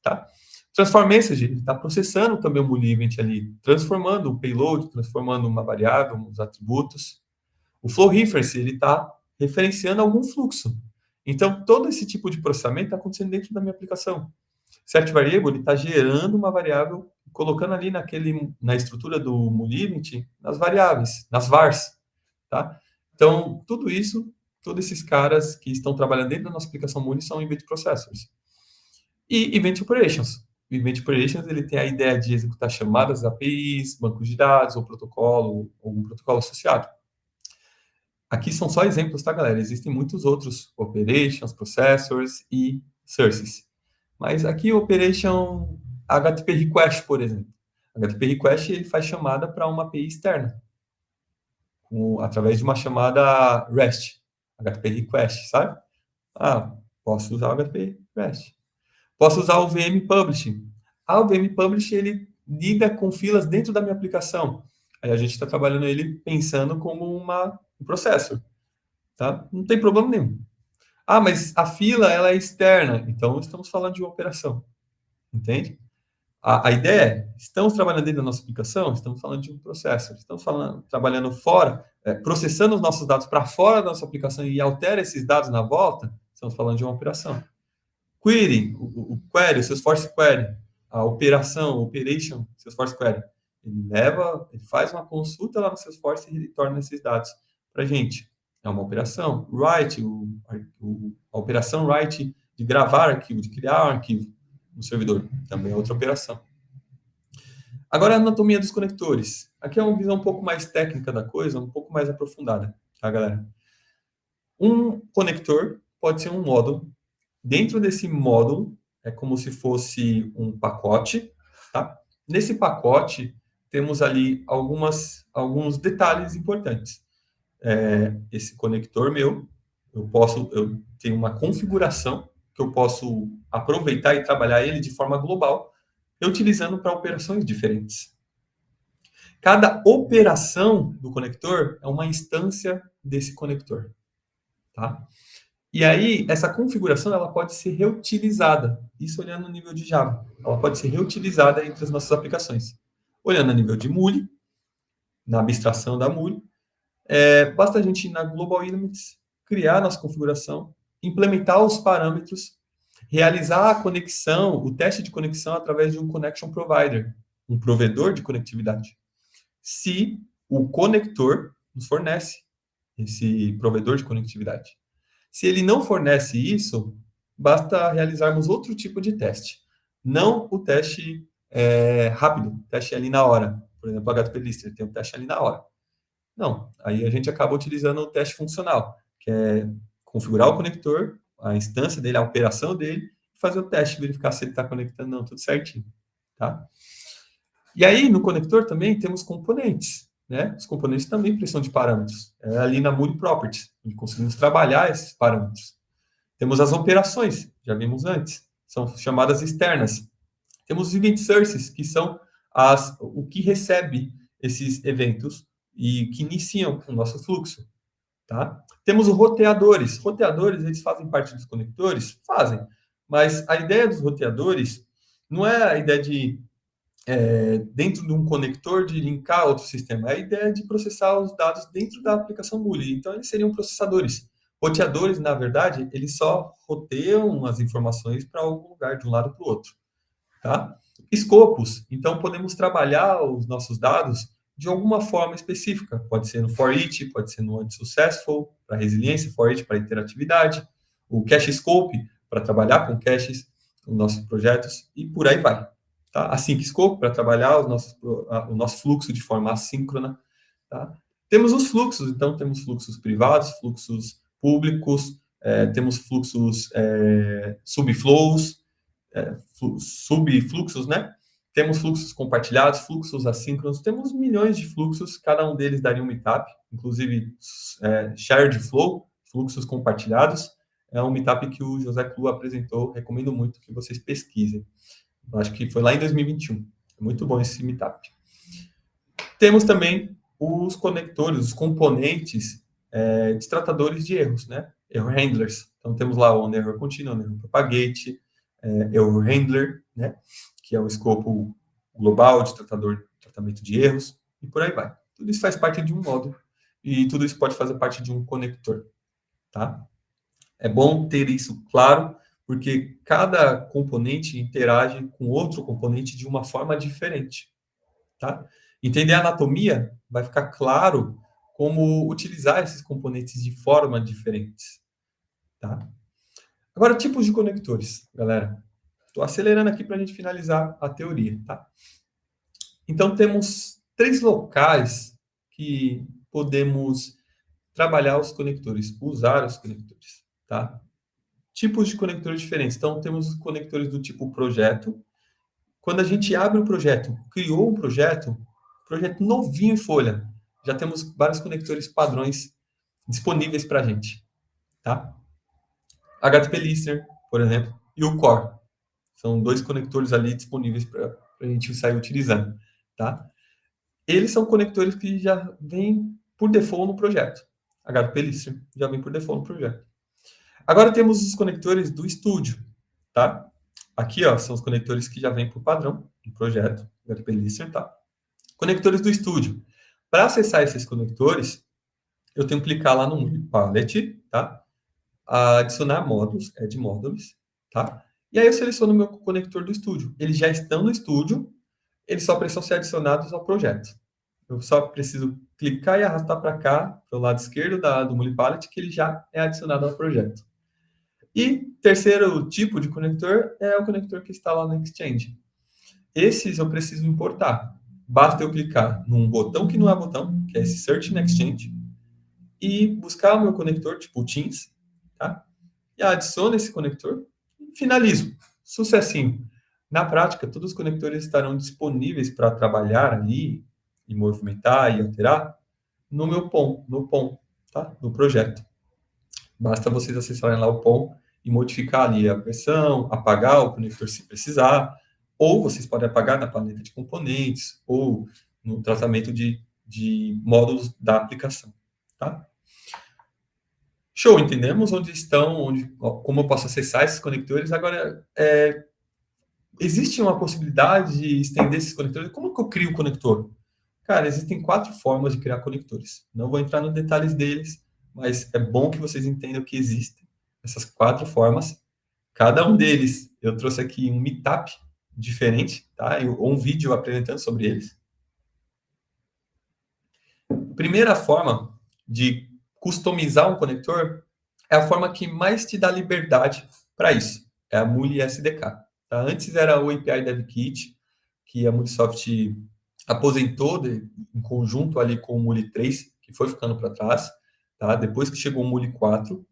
[SPEAKER 1] Tá? Transform Message, ele está processando também o Muli Event ali, transformando o payload, transformando uma variável, uns atributos. O Flow Reference, ele está referenciando algum fluxo. Então, todo esse tipo de processamento está acontecendo dentro da minha aplicação. Set Variable, ele está gerando uma variável, colocando ali na estrutura do Muli Event, nas variáveis, nas vars. Tá? Então, tudo isso, todos esses caras que estão trabalhando dentro da nossa aplicação Muli são Event Processors. E Event Operations. O Event Operations, ele tem a ideia de executar chamadas APIs, bancos de dados, ou protocolo, ou um protocolo associado. Aqui são só exemplos, tá, galera? Existem muitos outros Operations, Processors e Sources. Mas aqui o Operation HTTP Request, por exemplo. HTTP Request, ele faz chamada para uma API externa, através de uma chamada REST, HTTP Request, sabe? Posso usar o HTTP REST. Posso usar o VM Publishing. O VM Publishing, ele lida com filas dentro da minha aplicação. Aí a gente está trabalhando ele pensando como um processor. Tá? Não tem problema nenhum. Mas a fila, ela é externa. Então, estamos falando de uma operação. Entende? A ideia é, estamos trabalhando dentro da nossa aplicação, estamos falando de um processo. Estamos trabalhando fora, processando os nossos dados para fora da nossa aplicação e altera esses dados na volta, estamos falando de uma operação. Query, o query, o Salesforce Query, a operação, Operation, Salesforce Query. Ele faz uma consulta lá no Salesforce e retorna esses dados para a gente. É uma operação. Write, a operação write de gravar arquivo, de criar um arquivo no servidor. Também é outra operação. Agora, a anatomia dos conectores. Aqui é uma visão um pouco mais técnica da coisa, um pouco mais aprofundada, tá, galera? Um conector pode ser um módulo. Dentro desse módulo, é como se fosse um pacote, tá? Nesse pacote, temos ali alguns detalhes importantes. Esse conector meu, eu tenho uma configuração que eu posso aproveitar e trabalhar ele de forma global, utilizando para operações diferentes. Cada operação do conector é uma instância desse conector, tá? E aí, essa configuração ela pode ser reutilizada. Isso olhando no nível de Java. Ela pode ser reutilizada entre as nossas aplicações. Olhando a nível de Muli, na abstração da Muli, basta a gente ir na Global Elements, criar a nossa configuração, implementar os parâmetros, realizar a conexão, o teste de conexão através de um connection provider, um provedor de conectividade. Se o conector nos fornece esse provedor de conectividade. Se ele não fornece isso, basta realizarmos outro tipo de teste. Não o teste rápido, teste ali na hora. Por exemplo, o HTTP Lister tem um teste ali na hora. Não, aí a gente acaba utilizando o teste funcional, que é configurar o conector, a instância dele, a operação dele, e fazer o teste, verificar se ele está conectando, não, tudo certinho. Tá? E aí, no conector também temos componentes. Né? Os componentes também precisam de parâmetros. É ali na Muli Properties, onde conseguimos trabalhar esses parâmetros. Temos as operações, já vimos antes, são chamadas externas. Temos os event sources, que são o que recebe esses eventos e que iniciam o nosso fluxo. Tá? Temos os roteadores. Roteadores, eles fazem parte dos conectores? Fazem. Mas a ideia dos roteadores não é a ideia de dentro de um conector de linkar outro sistema. A ideia é de processar os dados dentro da aplicação Muli. Então, eles seriam processadores. Roteadores, na verdade, eles só roteiam as informações para algum lugar, de um lado para o outro. Tá? Escopos. Então, podemos trabalhar os nossos dados de alguma forma específica. Pode ser no for each, pode ser no unsuccessful, para resiliência, for each para interatividade, o cache scope, para trabalhar com caches, os nossos projetos, e por aí vai. Tá? A sync scope, para trabalhar o nosso fluxo de forma assíncrona. Tá? Temos os fluxos, então temos fluxos privados, fluxos públicos, temos fluxos subflows, subfluxos, né? Temos fluxos compartilhados, fluxos assíncronos, temos milhões de fluxos, cada um deles daria um meetup, inclusive shared flow, fluxos compartilhados, é um meetup que o José Clu apresentou, recomendo muito que vocês pesquisem. Acho que foi lá em 2021. É muito bom esse meetup. Temos também os conectores, os componentes de tratadores de erros, né? Error handlers. Então, temos lá o error contínuo, o error propagate, error handler, né? Que é o escopo global de tratamento de erros, e por aí vai. Tudo isso faz parte de um módulo, e tudo isso pode fazer parte de um conector, tá? É bom ter isso claro, porque cada componente interage com outro componente de uma forma diferente, tá? Entender a anatomia vai ficar claro como utilizar esses componentes de forma diferentes, tá? Agora, tipos de conectores, galera. Estou acelerando aqui para a gente finalizar a teoria, tá? Então, temos 3 locais que podemos trabalhar os conectores, usar os conectores, tá? Tipos de conectores diferentes. Então, temos os conectores do tipo projeto. Quando a gente abre o projeto, criou um projeto novinho em folha, já temos vários conectores padrões disponíveis para a gente, tá? HTTP Listener, por exemplo, e o Core. São 2 conectores ali disponíveis para a gente sair utilizando, tá? Eles são conectores que já vêm por default no projeto. HTTP Listener já vem por default no projeto. Agora temos os conectores do estúdio, tá? Aqui, ó, são os conectores que já vêm por padrão no projeto, HTTP Listener, tá? Conectores do estúdio. Para acessar esses conectores, eu tenho que clicar lá no palette, tá? Adicionar módulos, add módulos, tá? E aí eu seleciono o meu conector do estúdio. Eles já estão no estúdio, eles só precisam ser adicionados ao projeto. Eu só preciso clicar e arrastar para cá, para o lado esquerdo do Muli Palette, que ele já é adicionado ao projeto. E terceiro tipo de conector é o conector que está lá no Exchange. Esses eu preciso importar. basta eu clicar num botão que não é botão, que é esse Search in Exchange, e buscar o meu conector, tipo o Teams, tá? E adiciono esse conector e finalizo. Sucessinho. Na prática, todos os conectores estarão disponíveis para trabalhar ali e movimentar e alterar no meu POM, no POM, tá? Do projeto. Basta vocês acessarem lá o POM e modificar ali a versão, apagar o conector se precisar, ou vocês podem apagar na paleta de componentes, ou no tratamento de módulos da aplicação, tá? Show, entendemos onde estão, como eu posso acessar esses conectores. Agora, existe uma possibilidade de estender esses conectores? Como que eu crio o conector? Cara, existem 4 formas de criar conectores. Não vou entrar nos detalhes deles, mas é bom que vocês entendam que existem essas 4 formas. Cada um deles, eu trouxe aqui um meetup diferente, tá? Ou um vídeo apresentando sobre eles. Primeira forma de customizar um conector é a forma que mais te dá liberdade para isso. É a Muli SDK. Tá? Antes era o API DevKit, que a Mulisoft aposentou em conjunto ali com o Muli 3, que foi ficando para trás, tá? Depois que chegou o Muli 4.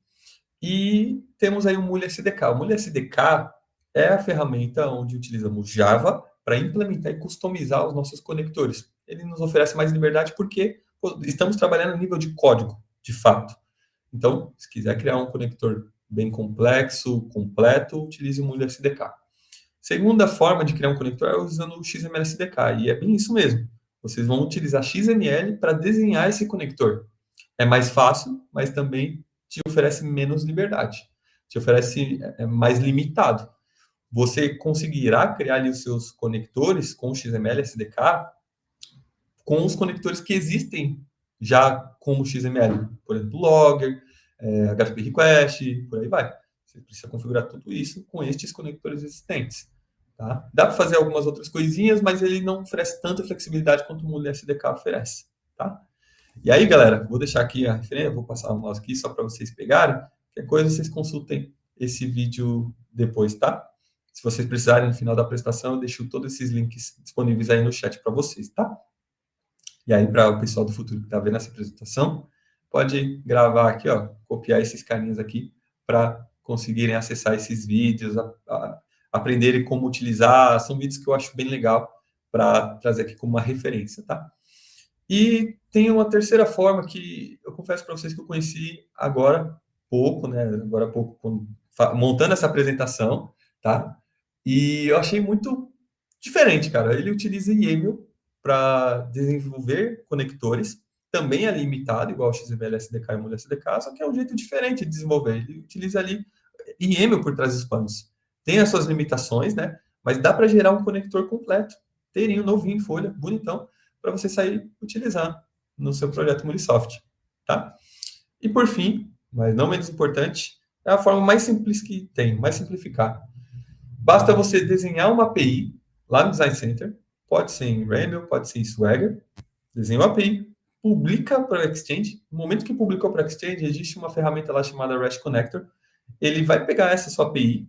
[SPEAKER 1] E temos aí o Muli SDK. O Muli SDK é a ferramenta onde utilizamos Java para implementar e customizar os nossos conectores. Ele nos oferece mais liberdade porque estamos trabalhando no nível de código, de fato. Então, se quiser criar um conector bem complexo, completo, utilize o Muli SDK. Segunda forma de criar um conector é usando o XML SDK, e é bem isso mesmo. Vocês vão utilizar XML para desenhar esse conector. É mais fácil, mas também te oferece menos liberdade. Te oferece mais limitado. Você conseguirá criar ali os seus conectores com o XML SDK com os conectores que existem já como XML. Por exemplo, Logger, HTTP Request, por aí vai. Você precisa configurar tudo isso com estes conectores existentes. Tá? Dá para fazer algumas outras coisinhas, mas ele não oferece tanta flexibilidade quanto o Muli SDK oferece. Tá? E aí, galera, vou deixar aqui a referência, vou passar o mouse aqui só para vocês pegarem. Qualquer coisa, vocês consultem esse vídeo depois, tá? Se vocês precisarem, no final da apresentação, eu deixo todos esses links disponíveis aí no chat para vocês, tá? E aí, para o pessoal do futuro que está vendo essa apresentação, pode gravar aqui, ó, copiar esses carinhas aqui para conseguirem acessar esses vídeos, aprenderem como utilizar. São vídeos que eu acho bem legal para trazer aqui como uma referência, tá? E tem uma terceira forma que eu confesso para vocês que eu conheci agora pouco, né? Agora há pouco, montando essa apresentação, tá? E eu achei muito diferente, cara. Ele utiliza YAML para desenvolver conectores, também é limitado, igual o XML SDK e o Muli SDK, só que é um jeito diferente de desenvolver. Ele utiliza ali YAML por trás dos panos. Tem as suas limitações, né? Mas dá para gerar um conector completo, inteirinho, novinho, em folha, bonitão, para você sair utilizando no seu projeto Mulisoft, tá? E por fim, mas não menos importante, é a forma mais simples que tem, mais simplificada. Basta você desenhar uma API lá no Design Center, pode ser em Ramble, pode ser em Swagger, desenha uma API, publica para o Exchange. No momento que publicou para o Exchange, existe uma ferramenta lá chamada REST Connector. Ele vai pegar essa sua API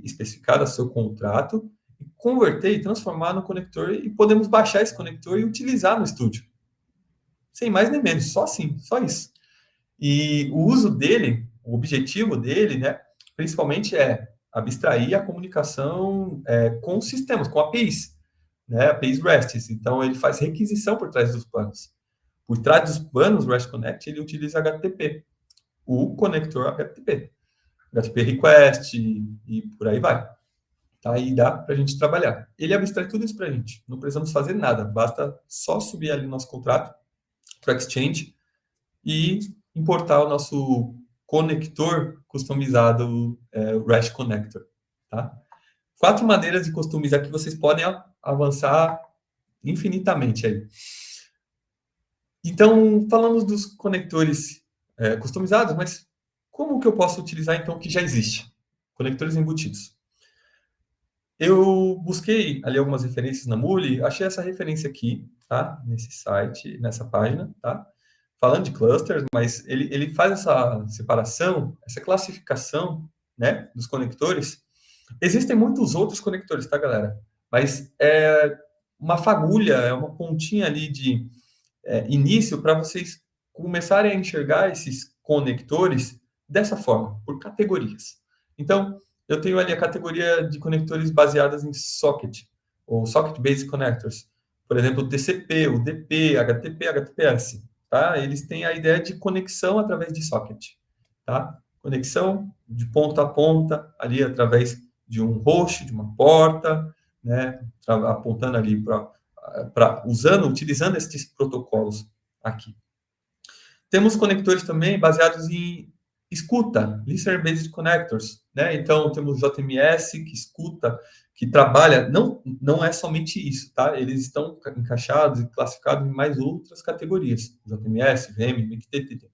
[SPEAKER 1] especificada, seu contrato, e converter e transformar no conector, e podemos baixar esse conector e utilizar no estúdio. Sem mais nem menos, só assim, só isso. E o uso dele, o objetivo dele, né, principalmente é abstrair a comunicação com os sistemas, com APIs, né, APIs REST. Então, ele faz requisição por trás dos panos. Por trás dos panos REST Connect, ele utiliza HTTP, o conector HTTP. HTTP Request e por aí vai. Tá? E dá para a gente trabalhar. Ele abstrai tudo isso para a gente. Não precisamos fazer nada. Basta só subir ali nosso contrato para Exchange e importar o nosso conector customizado, o REST Connector. Tá? 4 maneiras de customizar que vocês podem avançar infinitamente aí. Então, falamos dos conectores customizados, mas como que eu posso utilizar, então, o que já existe? Conectores embutidos. Eu busquei ali algumas referências na Muli, achei essa referência aqui, tá? Nesse site, nessa página, tá? Falando de clusters, mas ele faz essa separação, essa classificação, né, dos conectores. Existem muitos outros conectores, tá, galera? Mas uma fagulha, é uma pontinha ali de início para vocês começarem a enxergar esses conectores dessa forma, por categorias. Então, eu tenho ali a categoria de conectores baseadas em socket, ou Socket Based Connectors. Por exemplo, o TCP, o DP, HTTP, HTTPS. Tá? Eles têm a ideia de conexão através de socket. Tá? Conexão de ponta a ponta, ali através de um host, de uma porta, né? Apontando ali utilizando esses protocolos aqui. Temos conectores também baseados em escuta, Listener Based Connectors, né? Então, temos JMS que escuta, que trabalha, não é somente isso, tá? Eles estão encaixados e classificados em mais outras categorias, JMS, VM, MQTT.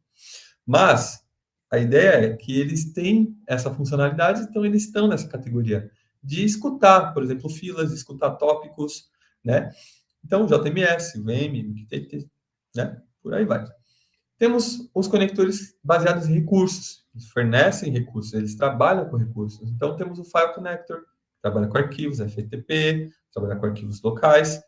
[SPEAKER 1] Mas a ideia é que eles têm essa funcionalidade, então eles estão nessa categoria de escutar, por exemplo, filas, escutar tópicos, né? Então, JMS, VM, MQTT, né? Por aí vai. Temos os conectores baseados em recursos, eles fornecem recursos, eles trabalham com recursos. Então, temos o File Connector, que trabalha com arquivos, FTP, trabalha com arquivos locais,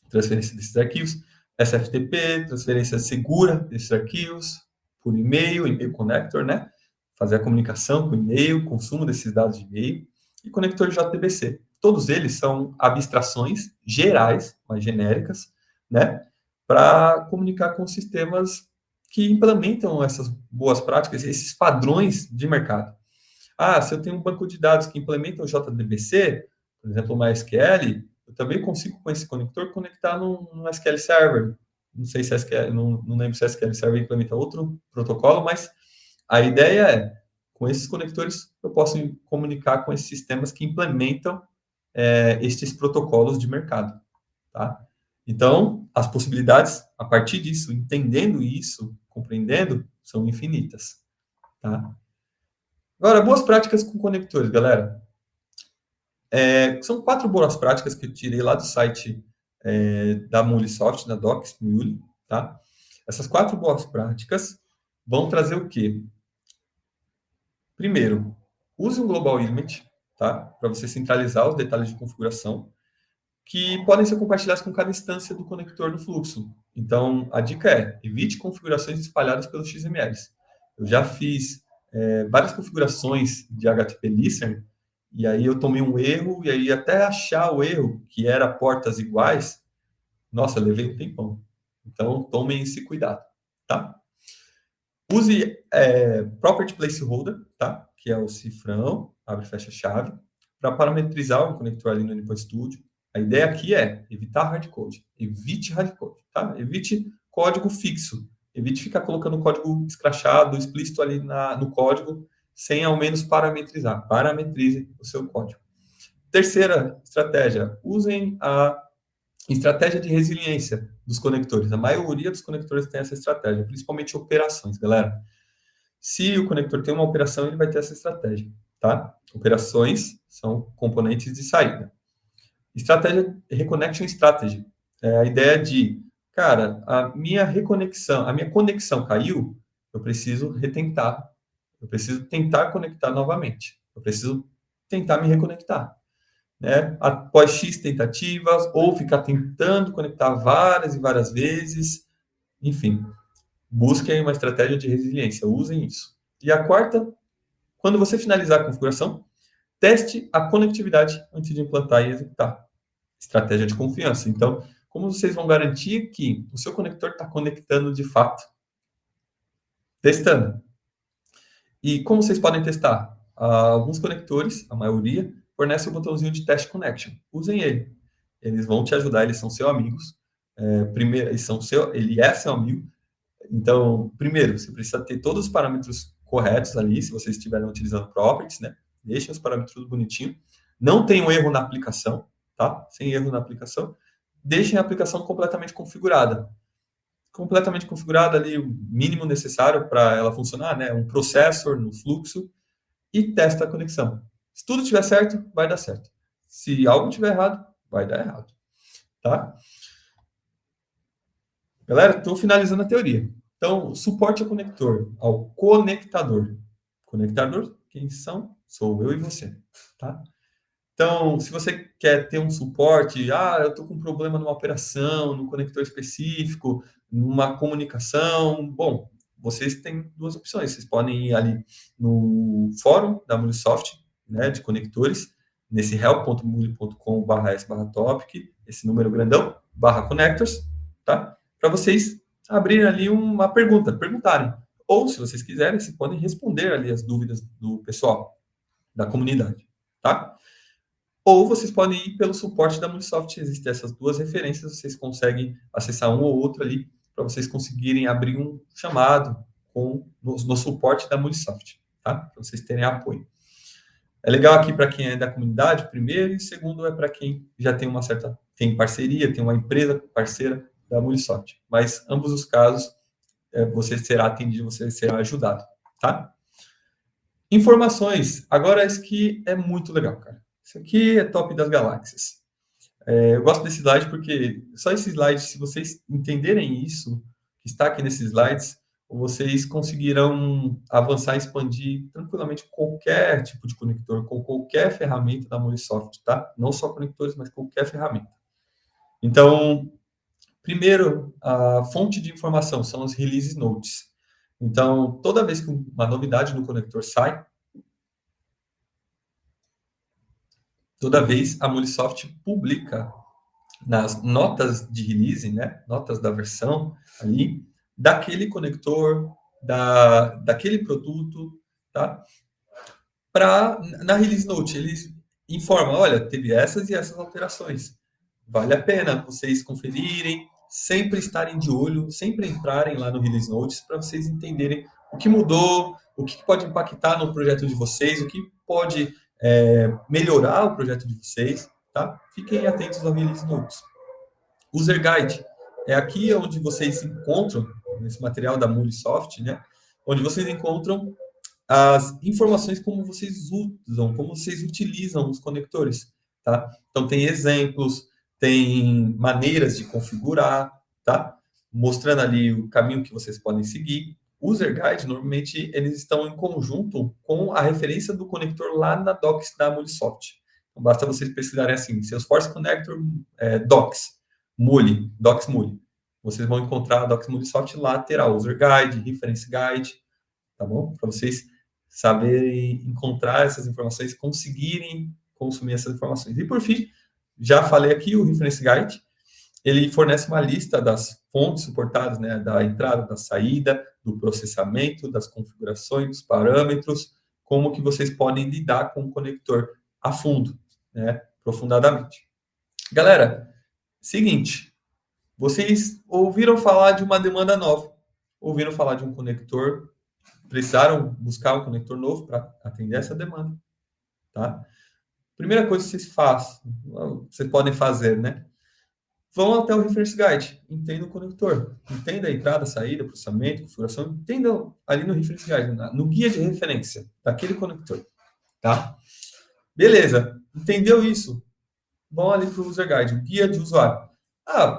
[SPEAKER 1] transferência desses arquivos, SFTP, transferência segura desses arquivos, por e-mail, e-mail connector, né? Fazer a comunicação com e-mail, consumo desses dados de e-mail, e conector JDBC. Todos eles são abstrações gerais, mais genéricas, né? Para comunicar com sistemas que implementam essas boas práticas, esses padrões de mercado. Ah, se eu tenho um banco de dados que implementa o JDBC, por exemplo, uma SQL, eu também consigo, com esse conector, conectar num SQL Server. Não sei se SQL, não lembro se SQL Server implementa outro protocolo, mas a ideia é, com esses conectores, eu posso comunicar com esses sistemas que implementam estes protocolos de mercado. Tá? Então, as possibilidades, a partir disso, entendendo isso, compreendendo, são infinitas. Tá? Agora, boas práticas com conectores, galera. São 4 boas práticas que eu tirei lá do site da Mulisoft, da Docs Muli, tá? Essas 4 boas práticas vão trazer o quê? Primeiro, use um Global Image, tá? Para você centralizar os detalhes de configuração, que podem ser compartilhados com cada instância do conector no fluxo. Então, a dica é, evite configurações espalhadas pelos XMLs. Eu já fiz várias configurações de HTTP Listener, e aí eu tomei um erro, e aí até achar o erro, que era portas iguais, nossa, levei um tempão. Então, tomem esse cuidado, tá? Use Property Placeholder, tá? Que é o cifrão, abre e fecha a chave, para parametrizar o conector ali no Endpoint Studio. A ideia aqui é evitar hardcode. Evite hardcode, tá? Evite código fixo. Evite ficar colocando código escrachado, explícito ali no código, sem ao menos parametrizar. Parametrize o seu código. Terceira estratégia, usem a estratégia de resiliência dos conectores. A maioria dos conectores tem essa estratégia, principalmente operações, galera. Se o conector tem uma operação, ele vai ter essa estratégia, tá? Operações são componentes de saída. Estratégia, Reconnection Strategy. É a ideia de, cara, a minha conexão caiu, eu preciso retentar. Eu preciso tentar conectar novamente. Eu preciso tentar me reconectar. Né? Após X tentativas, ou ficar tentando conectar várias e várias vezes. Enfim, busquem uma estratégia de resiliência, usem isso. E a quarta, quando você finalizar a configuração, teste a conectividade antes de implantar e executar. Estratégia de confiança. Então, como vocês vão garantir que o seu conector está conectando de fato? Testando. E como vocês podem testar? Alguns conectores, a maioria, fornecem o botãozinho de Test Connection. Usem ele. Eles vão te ajudar, eles são seus amigos. Primeiro, ele é seu amigo. Então, primeiro, você precisa ter todos os parâmetros corretos ali, se vocês estiverem utilizando properties, né? Deixem os parâmetros tudo bonitinho. Não tenham erro na aplicação, tá? Sem erro na aplicação. Deixem a aplicação completamente configurada. Completamente configurada ali, o mínimo necessário para ela funcionar, né? Um processor no fluxo e testa a conexão. Se tudo estiver certo, vai dar certo. Se algo estiver errado, vai dar errado, tá? Galera, estou finalizando a teoria. Então, suporte ao conector, ao conectador. Conectador, quem são? Sou eu e você, tá? Então, se você quer ter um suporte, eu estou com um problema numa operação, num conector específico, numa comunicação, bom, vocês têm duas opções. Vocês podem ir ali no fórum da Mulisoft, né, de conectores, nesse help.muli.com/s/topic, esse número grandão, /connectors, tá? Para vocês abrirem ali uma pergunta, perguntarem. Ou, se vocês quiserem, vocês podem responder ali as dúvidas do pessoal, da comunidade, tá? Ou vocês podem ir pelo suporte da Mulisoft. Existem essas duas referências, vocês conseguem acessar um ou outro ali para vocês conseguirem abrir um chamado no suporte da Mulisoft, tá? Para vocês terem apoio. É legal aqui para quem é da comunidade, primeiro, e segundo é para quem já tem tem parceria, tem uma empresa parceira da Mulisoft. Mas ambos os casos, você será atendido, você será ajudado, tá? Informações. Agora, isso aqui é muito legal, cara. Isso aqui é top das galáxias. Eu gosto desse slide porque só esse slide, se vocês entenderem isso, que está aqui nesses slides, vocês conseguirão avançar e expandir tranquilamente qualquer tipo de conector, com qualquer ferramenta da Mulisoft, tá? Não só conectores, mas qualquer ferramenta. Então, primeiro, a fonte de informação são os release notes. Então, toda vez que uma novidade no conector sai, toda vez a Mulisoft publica nas notas de release, né, notas da versão ali, daquele conector, daquele produto, tá? Na release note, eles informam, olha, teve essas e essas alterações. Vale a pena vocês conferirem, sempre estarem de olho, sempre entrarem lá no release notes para vocês entenderem o que mudou, o que pode impactar no projeto de vocês, o que pode melhorar o projeto de vocês, tá? Fiquem atentos ao release notes. User Guide é aqui onde vocês encontram, nesse material da Mulisoft, né? Onde vocês encontram as informações como vocês usam, como vocês utilizam os conectores, tá? Então, tem exemplos, tem maneiras de configurar, tá? Mostrando ali o caminho que vocês podem seguir. User Guide, normalmente, eles estão em conjunto com a referência do conector lá na docs da Mulisoft. Então, basta vocês pesquisarem assim, Salesforce Connector docs, docs Muli. Vocês vão encontrar a docs Mulisoft lá, terá User Guide, Reference Guide, tá bom? Para vocês saberem encontrar essas informações, conseguirem consumir essas informações. E, por fim, já falei aqui, o Reference Guide, ele fornece uma lista das fontes suportadas, né, da entrada, da saída, do processamento, das configurações, dos parâmetros, como que vocês podem lidar com o conector a fundo, né, profundamente. Galera, seguinte, vocês ouviram falar de uma demanda nova, ouviram falar de um conector, precisaram buscar um conector novo para atender essa demanda, tá? Primeira coisa que vocês podem fazer, né? Vão até o Reference Guide, entenda o conector, entenda a entrada, saída, processamento, configuração, entenda ali no Reference Guide, no guia de referência daquele conector, tá? Beleza, entendeu isso? Vão ali para o User Guide, o guia de usuário.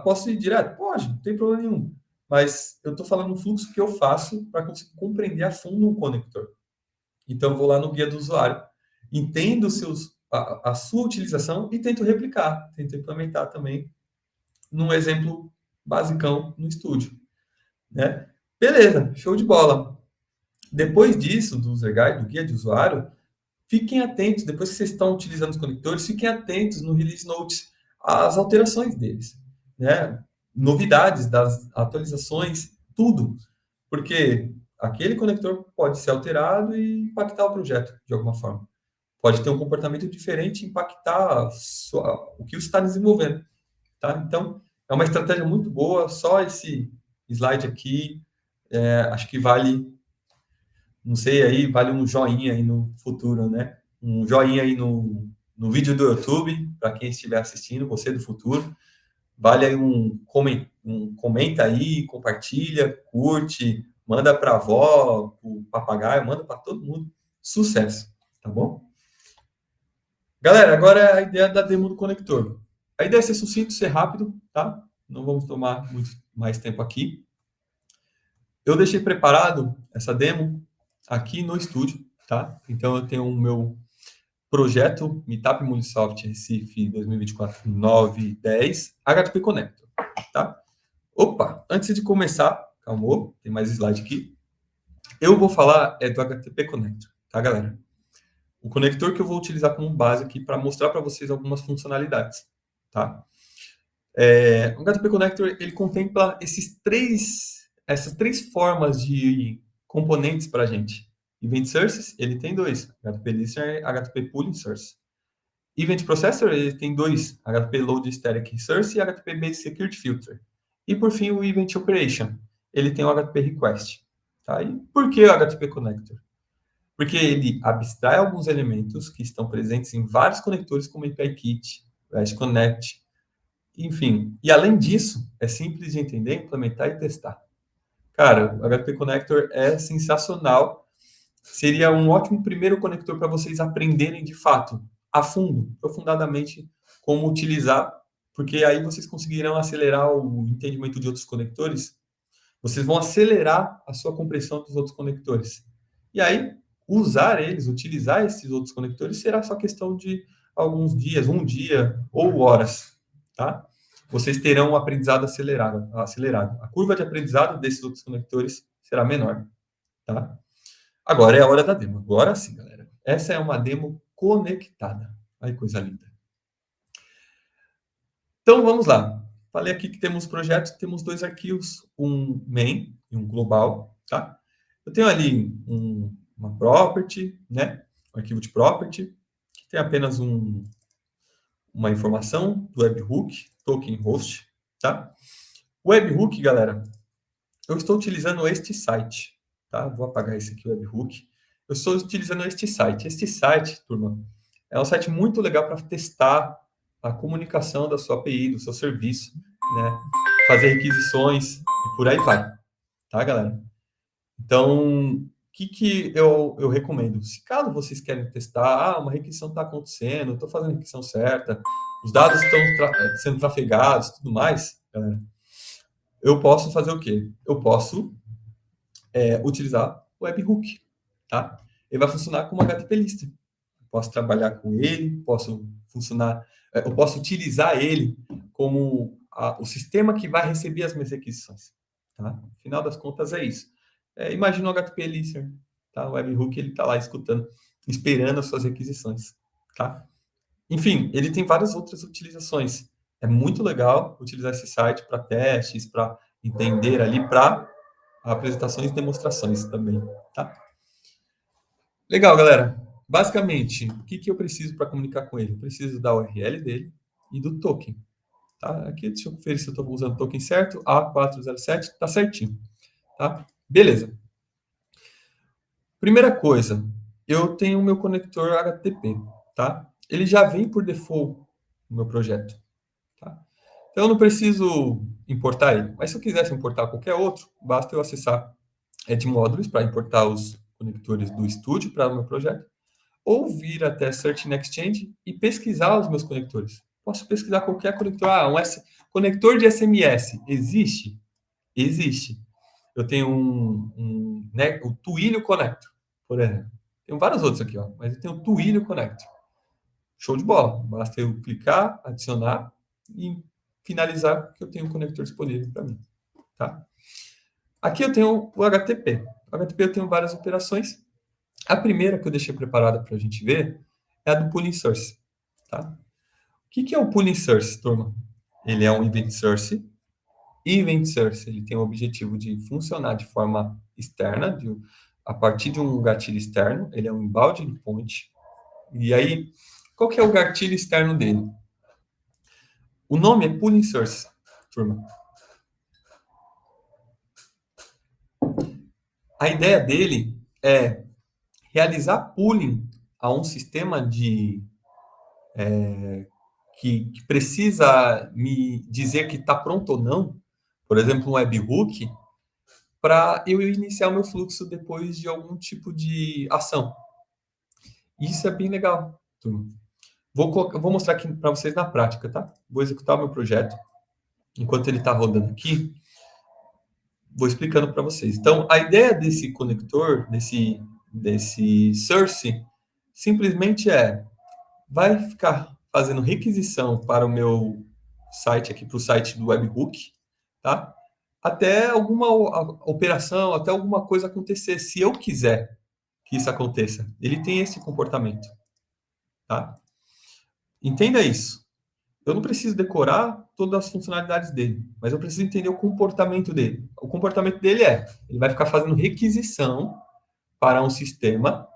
[SPEAKER 1] Posso ir direto? Pode, não tem problema nenhum. Mas eu estou falando do fluxo que eu faço para conseguir compreender a fundo um conector. Então, eu vou lá no guia do usuário, entendo a sua utilização e tento replicar, tento implementar também num exemplo basicão no estúdio, né? Beleza, show de bola. Depois disso, do User Guide, do guia de usuário, fiquem atentos, depois que vocês estão utilizando os conectores, fiquem atentos no Release Notes, às alterações deles, né? Novidades das atualizações, tudo. Porque aquele conector pode ser alterado e impactar o projeto de alguma forma. Pode ter um comportamento diferente e impactar o que você está desenvolvendo, tá? Então, é uma estratégia muito boa. Só esse slide aqui, acho que vale, não sei aí, vale um joinha aí no futuro, né? Um joinha aí no vídeo do YouTube, para quem estiver assistindo, você do futuro. Vale aí um comenta aí, compartilha, curte, manda para a avó, o papagaio, manda para todo mundo. Sucesso, tá bom? Galera, agora é a ideia da demo do conector. A ideia é ser sucinto, ser rápido, tá? Não vamos tomar muito mais tempo aqui. Eu deixei preparado essa demo aqui no estúdio, tá? Então, eu tenho o meu Projeto Meetup Munisoft Recife 2024 9 10 HTTP Connector, tá? Opa, antes de começar, calma, tem mais slide aqui. Eu vou falar do HTTP Connector, tá, galera? O conector que eu vou utilizar como base aqui para mostrar para vocês algumas funcionalidades, tá? O HTTP Connector, ele contempla essas três formas de componentes para a gente. Event Sources, ele tem dois, HTTP Listener e HTTP Pooling Source. Event Processor, ele tem dois, HTTP Load Static Source e HTTP Base Security Filter. E, por fim, o Event Operation, ele tem o HTTP Request. Tá? E por que o HTTP Connector? Porque ele abstrai alguns elementos que estão presentes em vários conectores, como API Kit, REST Connect, enfim. E, além disso, é simples de entender, implementar e testar. Cara, o HTTP Connector é sensacional. Seria um ótimo primeiro conector para vocês aprenderem, de fato, a fundo, profundamente, como utilizar, porque aí vocês conseguirão acelerar o entendimento de outros conectores, vocês vão acelerar a sua compreensão dos outros conectores. E aí, utilizar esses outros conectores, será só questão de alguns dias, um dia ou horas, tá? Vocês terão um aprendizado acelerado. A curva de aprendizado desses outros conectores será menor, tá? Agora é a hora da demo. Agora sim, galera. Essa é uma demo conectada. Ai, coisa linda. Então, vamos lá. Falei aqui que temos projetos, temos dois arquivos, um main e um global, tá? Eu tenho ali uma property, né? Um arquivo de property, que tem apenas uma informação do webhook, token host, tá? O webhook, galera, eu estou utilizando este site, tá? Vou apagar esse aqui, o webhook. Eu estou utilizando este site. Este site, turma, é um site muito legal para testar a comunicação da sua API, do seu serviço, né? Fazer requisições e por aí vai, tá, galera? Então, o que eu recomendo? Se caso vocês querem testar, uma requisição está acontecendo, estou fazendo a requisição certa, os dados estão sendo trafegados, tudo mais, galera, eu posso fazer o quê? Eu posso utilizar o webhook, tá? Ele vai funcionar como HTTP Lister. Posso trabalhar com ele, eu posso utilizar ele como o sistema que vai receber as minhas requisições, tá? No final das contas é isso. Imagina o HTTP Lister, tá? O webhook, ele está lá escutando, esperando as suas requisições, tá? Enfim, ele tem várias outras utilizações. É muito legal utilizar esse site para testes, para entender ali, para apresentações e demonstrações também, tá? Legal, galera. Basicamente, o que eu preciso para comunicar com ele? Eu preciso da URL dele e do token, tá? Aqui, deixa eu conferir se eu estou usando o token certo. A407, tá certinho, tá? Beleza. Primeira coisa, eu tenho o meu conector HTTP, tá? Ele já vem por default no meu projeto, tá? Então, eu não preciso importar ele. Mas se eu quisesse importar qualquer outro, basta eu acessar Edmódulos para importar os conectores do estúdio para o meu projeto, ou vir até Search in Exchange e pesquisar os meus conectores. Posso pesquisar qualquer conector. Conector de SMS existe? Existe. Eu tenho o Twilio Connector, por exemplo. Tem vários outros aqui, ó, mas eu tenho o Twilio Connector. Show de bola. Basta eu clicar, adicionar e finalizar que eu tenho um conector disponível para mim, tá? Aqui eu tenho o HTTP. O HTTP eu tenho várias operações. A primeira que eu deixei preparada para a gente ver é a do Pooling Source, tá? O que é o Pooling Source, turma? Ele é um Event Source. Event Source, ele tem o objetivo de funcionar de forma externa, a partir de um gatilho externo. Ele é um inbound endpoint. E aí, qual que é o gatilho externo dele? O nome é Pooling Source, turma. A ideia dele é realizar pooling a um sistema que precisa me dizer que está pronto ou não, por exemplo, um webhook, para eu iniciar o meu fluxo depois de algum tipo de ação. Isso é bem legal, turma. Vou mostrar aqui para vocês na prática, tá? Vou executar o meu projeto. Enquanto ele está rodando aqui, vou explicando para vocês. Então, a ideia desse conector, desse source, simplesmente é vai ficar fazendo requisição para o meu site aqui, para o site do webhook, tá? Até alguma operação, até alguma coisa acontecer, se eu quiser que isso aconteça. Ele tem esse comportamento, tá? Entenda isso. Eu não preciso decorar todas as funcionalidades dele, mas eu preciso entender o comportamento dele. O comportamento dele ele vai ficar fazendo requisição para um sistema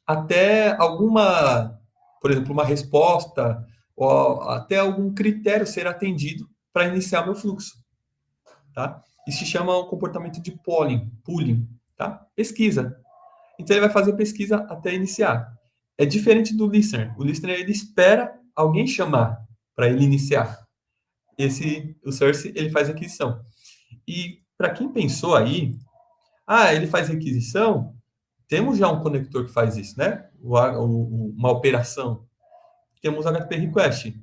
[SPEAKER 1] até alguma, por exemplo, uma resposta ou até algum critério ser atendido para iniciar meu fluxo, tá? Isso se chama o comportamento de pooling, tá? Pesquisa. Então ele vai fazer pesquisa até iniciar. É diferente do listener. O listener ele espera alguém chamar para ele iniciar. O source ele faz requisição. E para quem pensou aí, ele faz requisição, temos já um conector que faz isso, né? Uma operação. Temos HTTP request.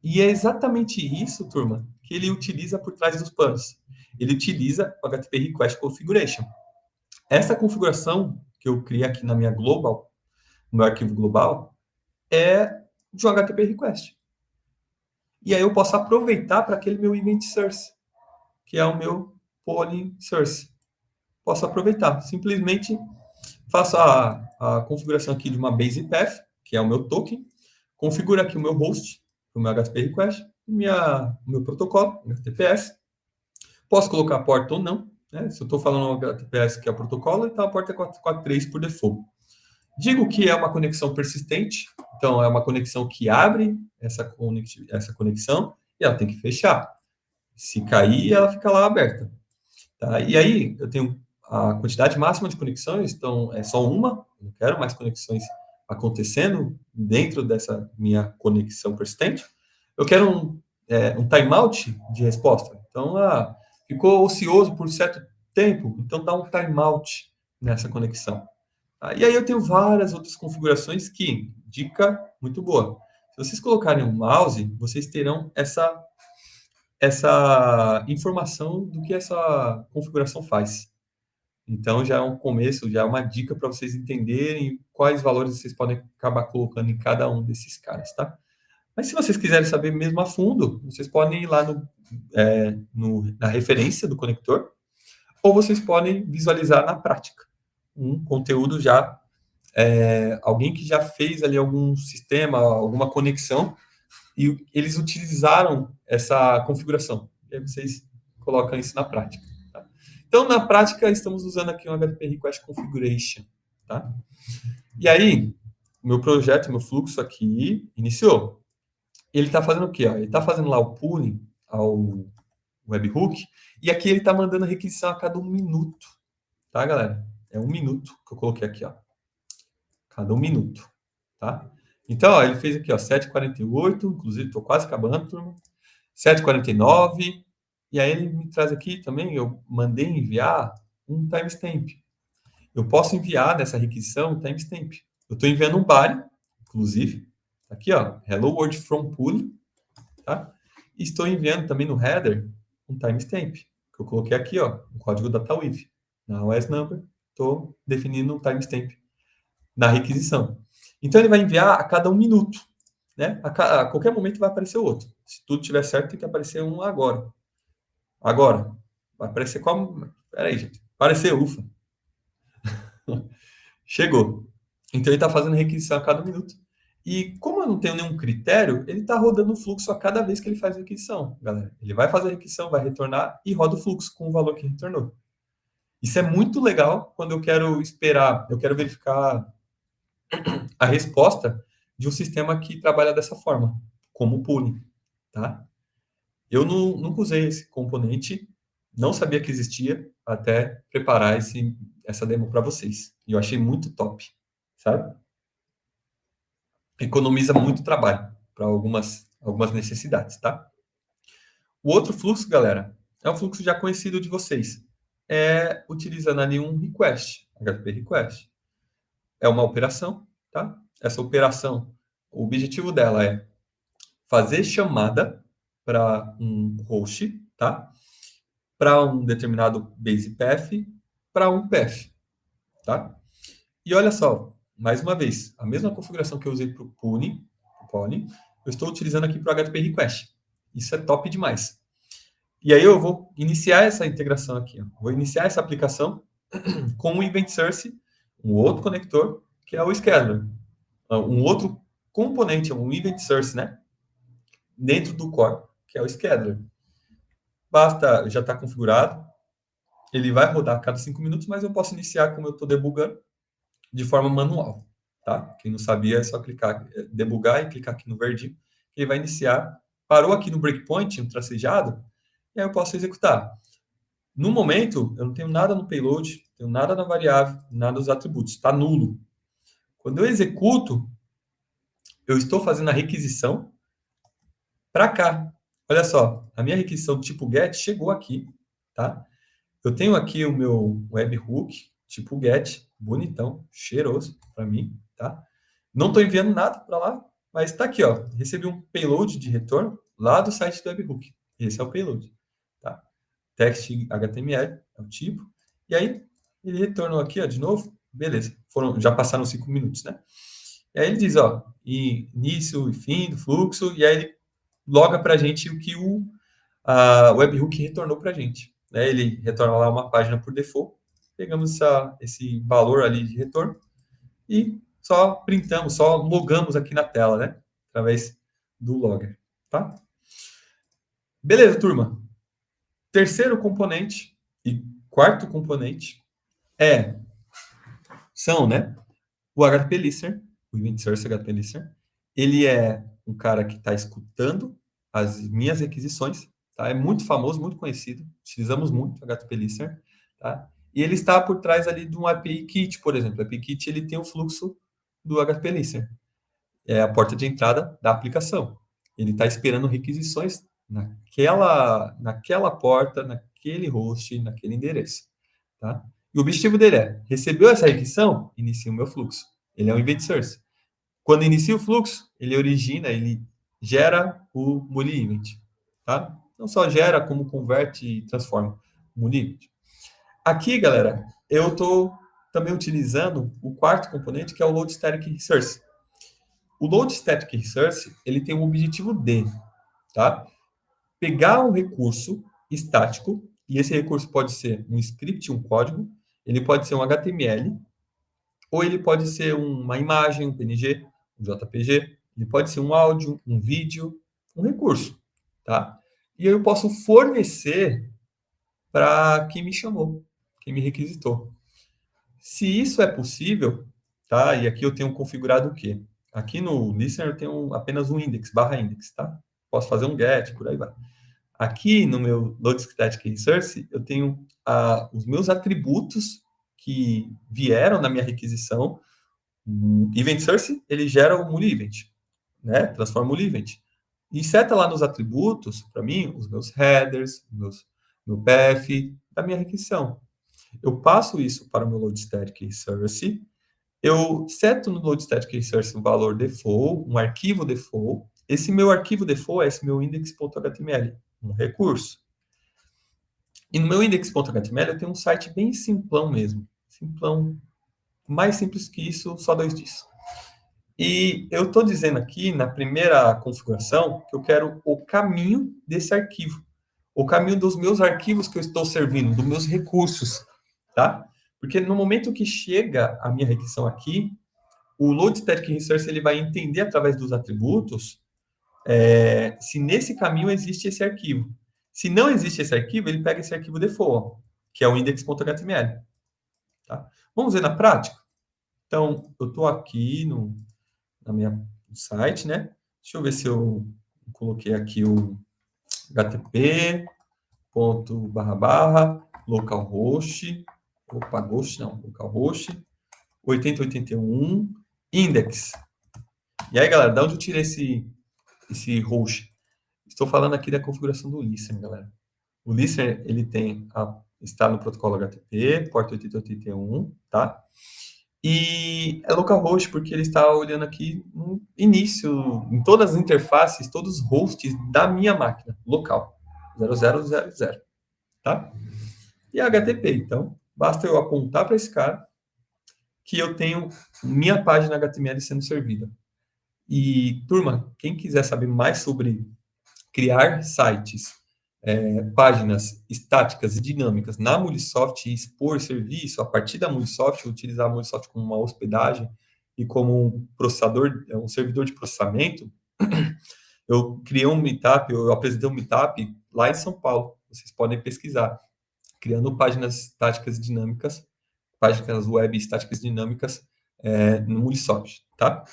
[SPEAKER 1] E é exatamente isso, turma, que ele utiliza por trás dos panos. Ele utiliza o HTTP request configuration. Essa configuração que eu criei aqui na minha global, no meu arquivo global, é de um HTTP request. E aí eu posso aproveitar para aquele meu event source, que é o meu polling source. Posso aproveitar. Simplesmente faço a configuração aqui de uma base path, que é o meu token, configuro aqui o meu host, o meu HTTP request, o meu protocolo, o HTTPS. Posso colocar a porta ou não, né? Se eu estou falando HTTPS, que é o protocolo, então a porta é 443 por default. Digo que é uma conexão persistente, então é uma conexão que abre essa conexão e ela tem que fechar. Se cair, ela fica lá aberta. Tá? E aí, eu tenho a quantidade máxima de conexões, então é só uma, não quero mais conexões acontecendo dentro dessa minha conexão persistente. Eu quero um timeout de resposta. Então, ficou ocioso por certo tempo, então dá um timeout nessa conexão. Tá? E aí eu tenho várias outras configurações que, dica muito boa. Se vocês colocarem um mouse, vocês terão essa informação do que essa configuração faz. Então já é um começo, já é uma dica para vocês entenderem quais valores vocês podem acabar colocando em cada um desses caras, tá? Mas se vocês quiserem saber mesmo a fundo, vocês podem ir lá na referência do conector, ou vocês podem visualizar na prática um conteúdo já, alguém que já fez ali algum sistema, alguma conexão, e eles utilizaram essa configuração. E aí vocês colocam isso na prática. Tá? Então, na prática, estamos usando aqui um HTTP Request Configuration. Tá? E aí, meu projeto, meu fluxo aqui iniciou. Ele está fazendo o quê? Ele está fazendo lá o pooling ao webhook, e aqui ele está mandando a requisição a cada 1 minuto. Tá, galera? É 1 minuto que eu coloquei aqui, ó. Cada 1 minuto. Tá? Então, ó, ele fez aqui, ó, 7h48, inclusive estou quase acabando, turma. 7h49, e aí ele me traz aqui também, eu mandei enviar um timestamp. Eu posso enviar nessa requisição um timestamp. Eu estou enviando um body, inclusive, aqui, ó, hello world from pool, tá? E estou enviando também no header um timestamp, que eu coloquei aqui, ó, o código DataWiz. Na OS number, estou definindo um timestamp na requisição. Então, ele vai enviar a cada 1 minuto. Né? A qualquer momento vai aparecer outro. Se tudo estiver certo, tem que aparecer um agora. Agora. Vai aparecer como... Peraí, gente. Apareceu, ufa. Chegou. Então, ele está fazendo requisição a cada minuto. E como eu não tenho nenhum critério, ele está rodando o fluxo a cada vez que ele faz a requisição, galera. Ele vai fazer a requisição, vai retornar e roda o fluxo com o valor que retornou. Isso é muito legal quando eu quero esperar, eu quero verificar a resposta de um sistema que trabalha dessa forma, como o pooling, tá? Eu nunca usei esse componente, não sabia que existia até preparar essa demo para vocês. E eu achei muito top, sabe? Economiza muito trabalho para algumas necessidades, tá? O outro fluxo, galera, é um fluxo já conhecido de vocês. É utilizando ali um request, HTTP request. É uma operação, tá? Essa operação, o objetivo dela é fazer chamada para um host, tá? Para um determinado base path, para um path, tá? E olha só, mais uma vez, a mesma configuração que eu usei para o Pony, eu estou utilizando aqui para o HTTP Request. Isso é top demais. E aí eu vou iniciar essa integração aqui. Ó. Vou iniciar essa aplicação com o Event Source, um outro conector, que é o Scheduler. Um outro componente, um Event Source, né? Dentro do core, que é o Scheduler. Basta, já está configurado. Ele vai rodar a cada 5 minutos, mas eu posso iniciar, como eu estou debugando, de forma manual. Tá? Quem não sabia, é só clicar, debugar e clicar aqui no verdinho. Ele vai iniciar. Parou aqui no breakpoint, um tracejado, e aí eu posso executar. No momento, eu não tenho nada no payload, não tenho nada na variável, nada dos atributos, está nulo. Quando eu executo, eu estou fazendo a requisição para cá. Olha só, a minha requisição tipo GET chegou aqui, tá? Eu tenho aqui o meu webhook tipo GET, bonitão, cheiroso para mim, tá? Não estou enviando nada para lá, mas está aqui, ó. Recebi um payload de retorno lá do site do webhook. Esse é o payload, tá? Text HTML é o tipo. E aí, ele retornou aqui, ó, de novo. Beleza. Já passaram 5 minutos, né? E aí ele diz, ó, início e fim do fluxo, e aí ele loga para a gente o que o webhook retornou para a gente. Né? Ele retorna lá uma página por default, pegamos esse valor ali de retorno e só printamos, só logamos aqui na tela, né? Através do logger, tá? Beleza, turma. Terceiro componente e quarto componente são, né? O HTTP Listener, o Event Source HTTP Listener, ele é um cara que está escutando as minhas requisições, tá? É muito famoso, muito conhecido, utilizamos muito o HTTP Listener, tá? E ele está por trás ali de um API Kit, por exemplo. O API Kit ele tem o fluxo do HTTP Listener, é a porta de entrada da aplicação. Ele está esperando requisições naquela porta, naquele host, naquele endereço, tá? E o objetivo dele é, recebeu essa requisição, inicia o meu fluxo. Ele é um event source. Quando inicia o fluxo, ele gera o Muli event, tá? Não só gera, como converte e transforma o Muli event. Aqui, galera, eu estou também utilizando o quarto componente, que é o Load Static Resource. O Load Static Resource, ele tem o objetivo de, tá? Pegar um recurso estático, e esse recurso pode ser um script, um código, ele pode ser um HTML, ou ele pode ser uma imagem, um PNG, um JPG, ele pode ser um áudio, um vídeo, um recurso, tá? E eu posso fornecer para quem me chamou, quem me requisitou. Se isso é possível, tá? E aqui eu tenho configurado o quê? Aqui no listener eu tenho apenas um index, /index, tá? Posso fazer um get, por aí vai. Aqui no meu Load Static Resource, eu tenho os meus atributos que vieram na minha requisição. Event Source, ele gera o Muli Event, né? Transforma o Muli Event. E seta lá nos atributos, para mim, os meus headers, meu path, da minha requisição. Eu passo isso para o meu Load Static Resource. Eu seto no Load Static Resource um valor default, um arquivo default. Esse meu arquivo default é esse meu index.html, um recurso. E no meu index.html eu tenho um site bem simplão mesmo. Simplão. Mais simples que isso, só 2 dias. E eu estou dizendo aqui, na primeira configuração, que eu quero o caminho desse arquivo. O caminho dos meus arquivos que eu estou servindo, dos meus recursos, tá? Porque no momento que chega a minha requisição aqui, o Load Static Resource ele vai entender através dos atributos se nesse caminho existe esse arquivo. Se não existe esse arquivo, ele pega esse arquivo default, que é o index.html. Tá? Vamos ver na prática? Então, eu estou aqui no site, né? Deixa eu ver se eu coloquei aqui o http localhost, localhost 8081 index. E aí, galera, de onde eu tirei esse host? Estou falando aqui da configuração do listener, galera. O listener, ele está no protocolo HTTP, porta 8081, tá? E é localhost porque ele está olhando aqui no início, em todas as interfaces, todos os hosts da minha máquina, local, 0000, tá? E HTTP, então, basta eu apontar para esse cara, que eu tenho minha página HTML sendo servida. E, turma, quem quiser saber mais sobre criar sites, páginas estáticas e dinâmicas na Mulisoft e expor serviço a partir da Mulisoft, utilizar a Mulisoft como uma hospedagem e como um processador, um servidor de processamento, eu criei um meetup, eu apresentei um meetup lá em São Paulo. Vocês podem pesquisar, criando páginas estáticas e dinâmicas, páginas web estáticas e dinâmicas no Mulisoft, tá?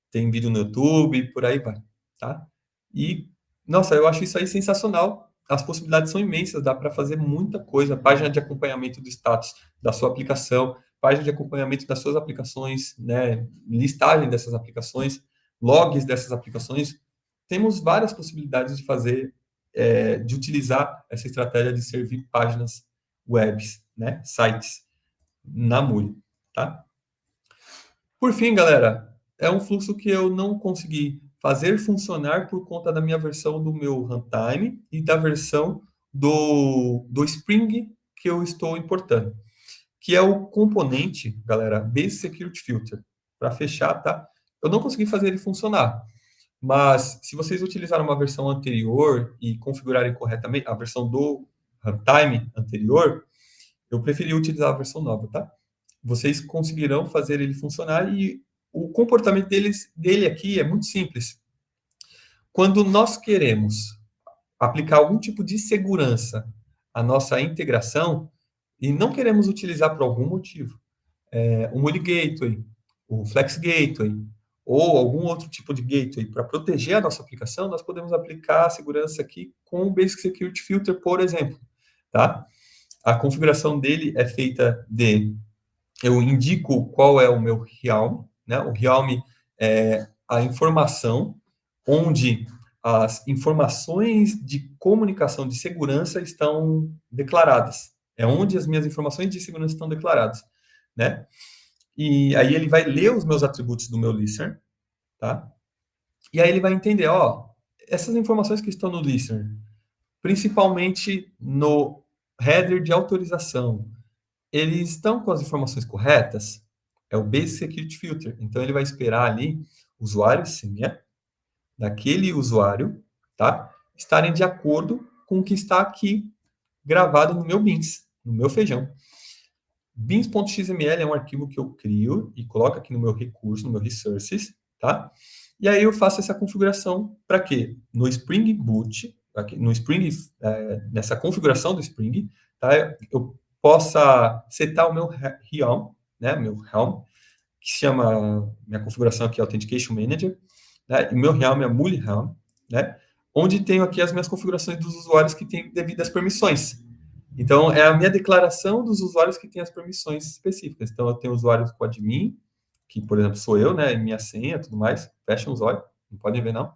[SPEAKER 1] Tem vídeo no YouTube, por aí vai, tá? E, nossa, eu acho isso aí sensacional. As possibilidades são imensas, dá para fazer muita coisa. Página de acompanhamento do status da sua aplicação, página de acompanhamento das suas aplicações, né? Listagem dessas aplicações, logs dessas aplicações. Temos várias possibilidades de fazer, de utilizar essa estratégia de servir páginas webs, né? Sites na Muli, tá? Por fim, galera, é um fluxo que eu não consegui fazer funcionar por conta da minha versão do meu runtime e da versão do Spring que eu estou importando, que é o componente, galera, Base Security Filter. Para fechar, tá? Eu não consegui fazer ele funcionar, mas se vocês utilizarem uma versão anterior e configurarem corretamente a versão do runtime anterior, eu preferi utilizar a versão nova, tá? Vocês conseguirão fazer ele funcionar e o comportamento dele aqui é muito simples. Quando nós queremos aplicar algum tipo de segurança à nossa integração e não queremos utilizar por algum motivo o Muli Gateway, o Flex Gateway ou algum outro tipo de gateway para proteger a nossa aplicação, nós podemos aplicar a segurança aqui com o Basic Security Filter, por exemplo, tá? A configuração dele é feita de eu indico qual é o meu realm, né? O realm é a informação onde as informações de comunicação de segurança estão declaradas. É onde as minhas informações de segurança estão declaradas, né? E aí ele vai ler os meus atributos do meu listener, tá? E aí ele vai entender, ó, essas informações que estão no listener, principalmente no header de autorização, eles estão com as informações corretas? É o Basic Security Filter. Então, ele vai esperar ali usuário e senha daquele usuário, tá? Estarem de acordo com o que está aqui gravado no meu beans, no meu feijão. Beans.xml é um arquivo que eu crio e coloco aqui no meu recurso, no meu resources, tá? E aí eu faço essa configuração para quê? No Spring Boot, aqui, no Spring, nessa configuração do Spring, tá? Eu possa setar o meu Helm, né? Meu Helm, que se chama, minha configuração aqui é Authentication Manager, né? E meu Helm é Muli Helm, né? Onde tenho aqui as minhas configurações dos usuários que têm devidas permissões. Então, é a minha declaração dos usuários que têm as permissões específicas. Então, eu tenho usuários com admin, que, por exemplo, sou eu, né? Minha senha e tudo mais. Fechem os olhos, não podem ver, não.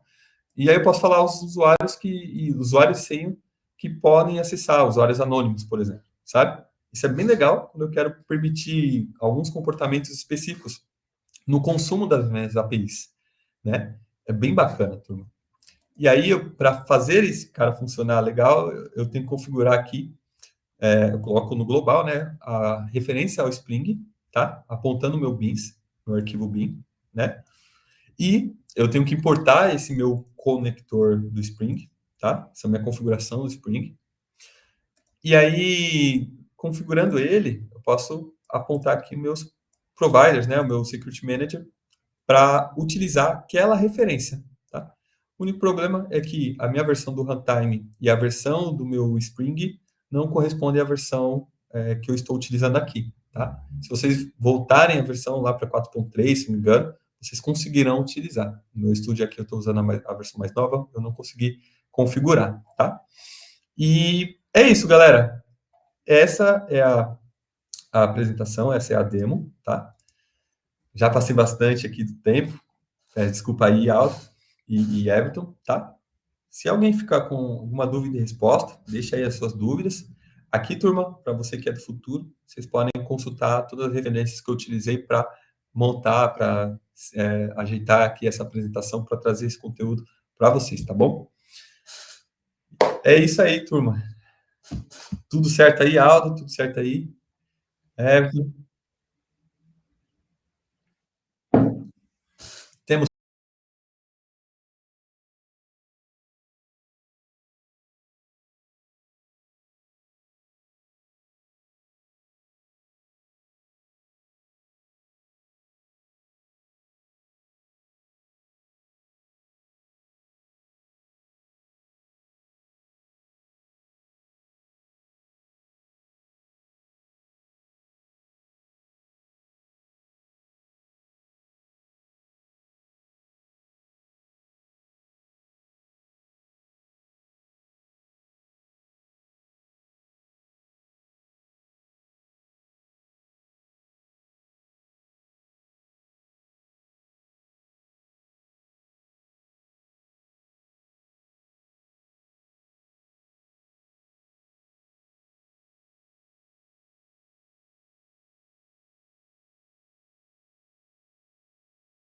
[SPEAKER 1] E aí eu posso falar aos usuários usuários senha que podem acessar, usuários anônimos, por exemplo, sabe? Isso é bem legal quando eu quero permitir alguns comportamentos específicos no consumo das minhas APIs, né? É bem bacana, turma. E aí, para fazer esse cara funcionar legal, eu tenho que configurar aqui, eu coloco no global, né, a referência ao Spring, tá? Apontando o meu beans, meu arquivo bin, né? E eu tenho que importar esse meu conector do Spring, tá? Essa é a minha configuração do Spring. E aí, configurando ele, eu posso apontar aqui meus providers, né? O meu Security Manager, para utilizar aquela referência, tá? O único problema é que a minha versão do runtime e a versão do meu Spring não correspondem à versão que eu estou utilizando aqui, tá? Se vocês voltarem a versão lá para 4.3, se não me engano, vocês conseguirão utilizar. No meu estúdio aqui eu estou usando a versão mais nova, eu não consegui configurar, tá? E é isso, galera. Essa é a apresentação, essa é a demo, tá? Já passei bastante aqui do tempo, desculpa aí, Aldo e Everton, tá? Se alguém ficar com alguma dúvida e resposta, deixa aí as suas dúvidas. Aqui, turma, para você que é do futuro, vocês podem consultar todas as referências que eu utilizei para montar, para ajeitar aqui essa apresentação, para trazer esse conteúdo para vocês, tá bom? É isso aí, turma. Tudo certo aí, Aldo? Tudo certo aí? Everton?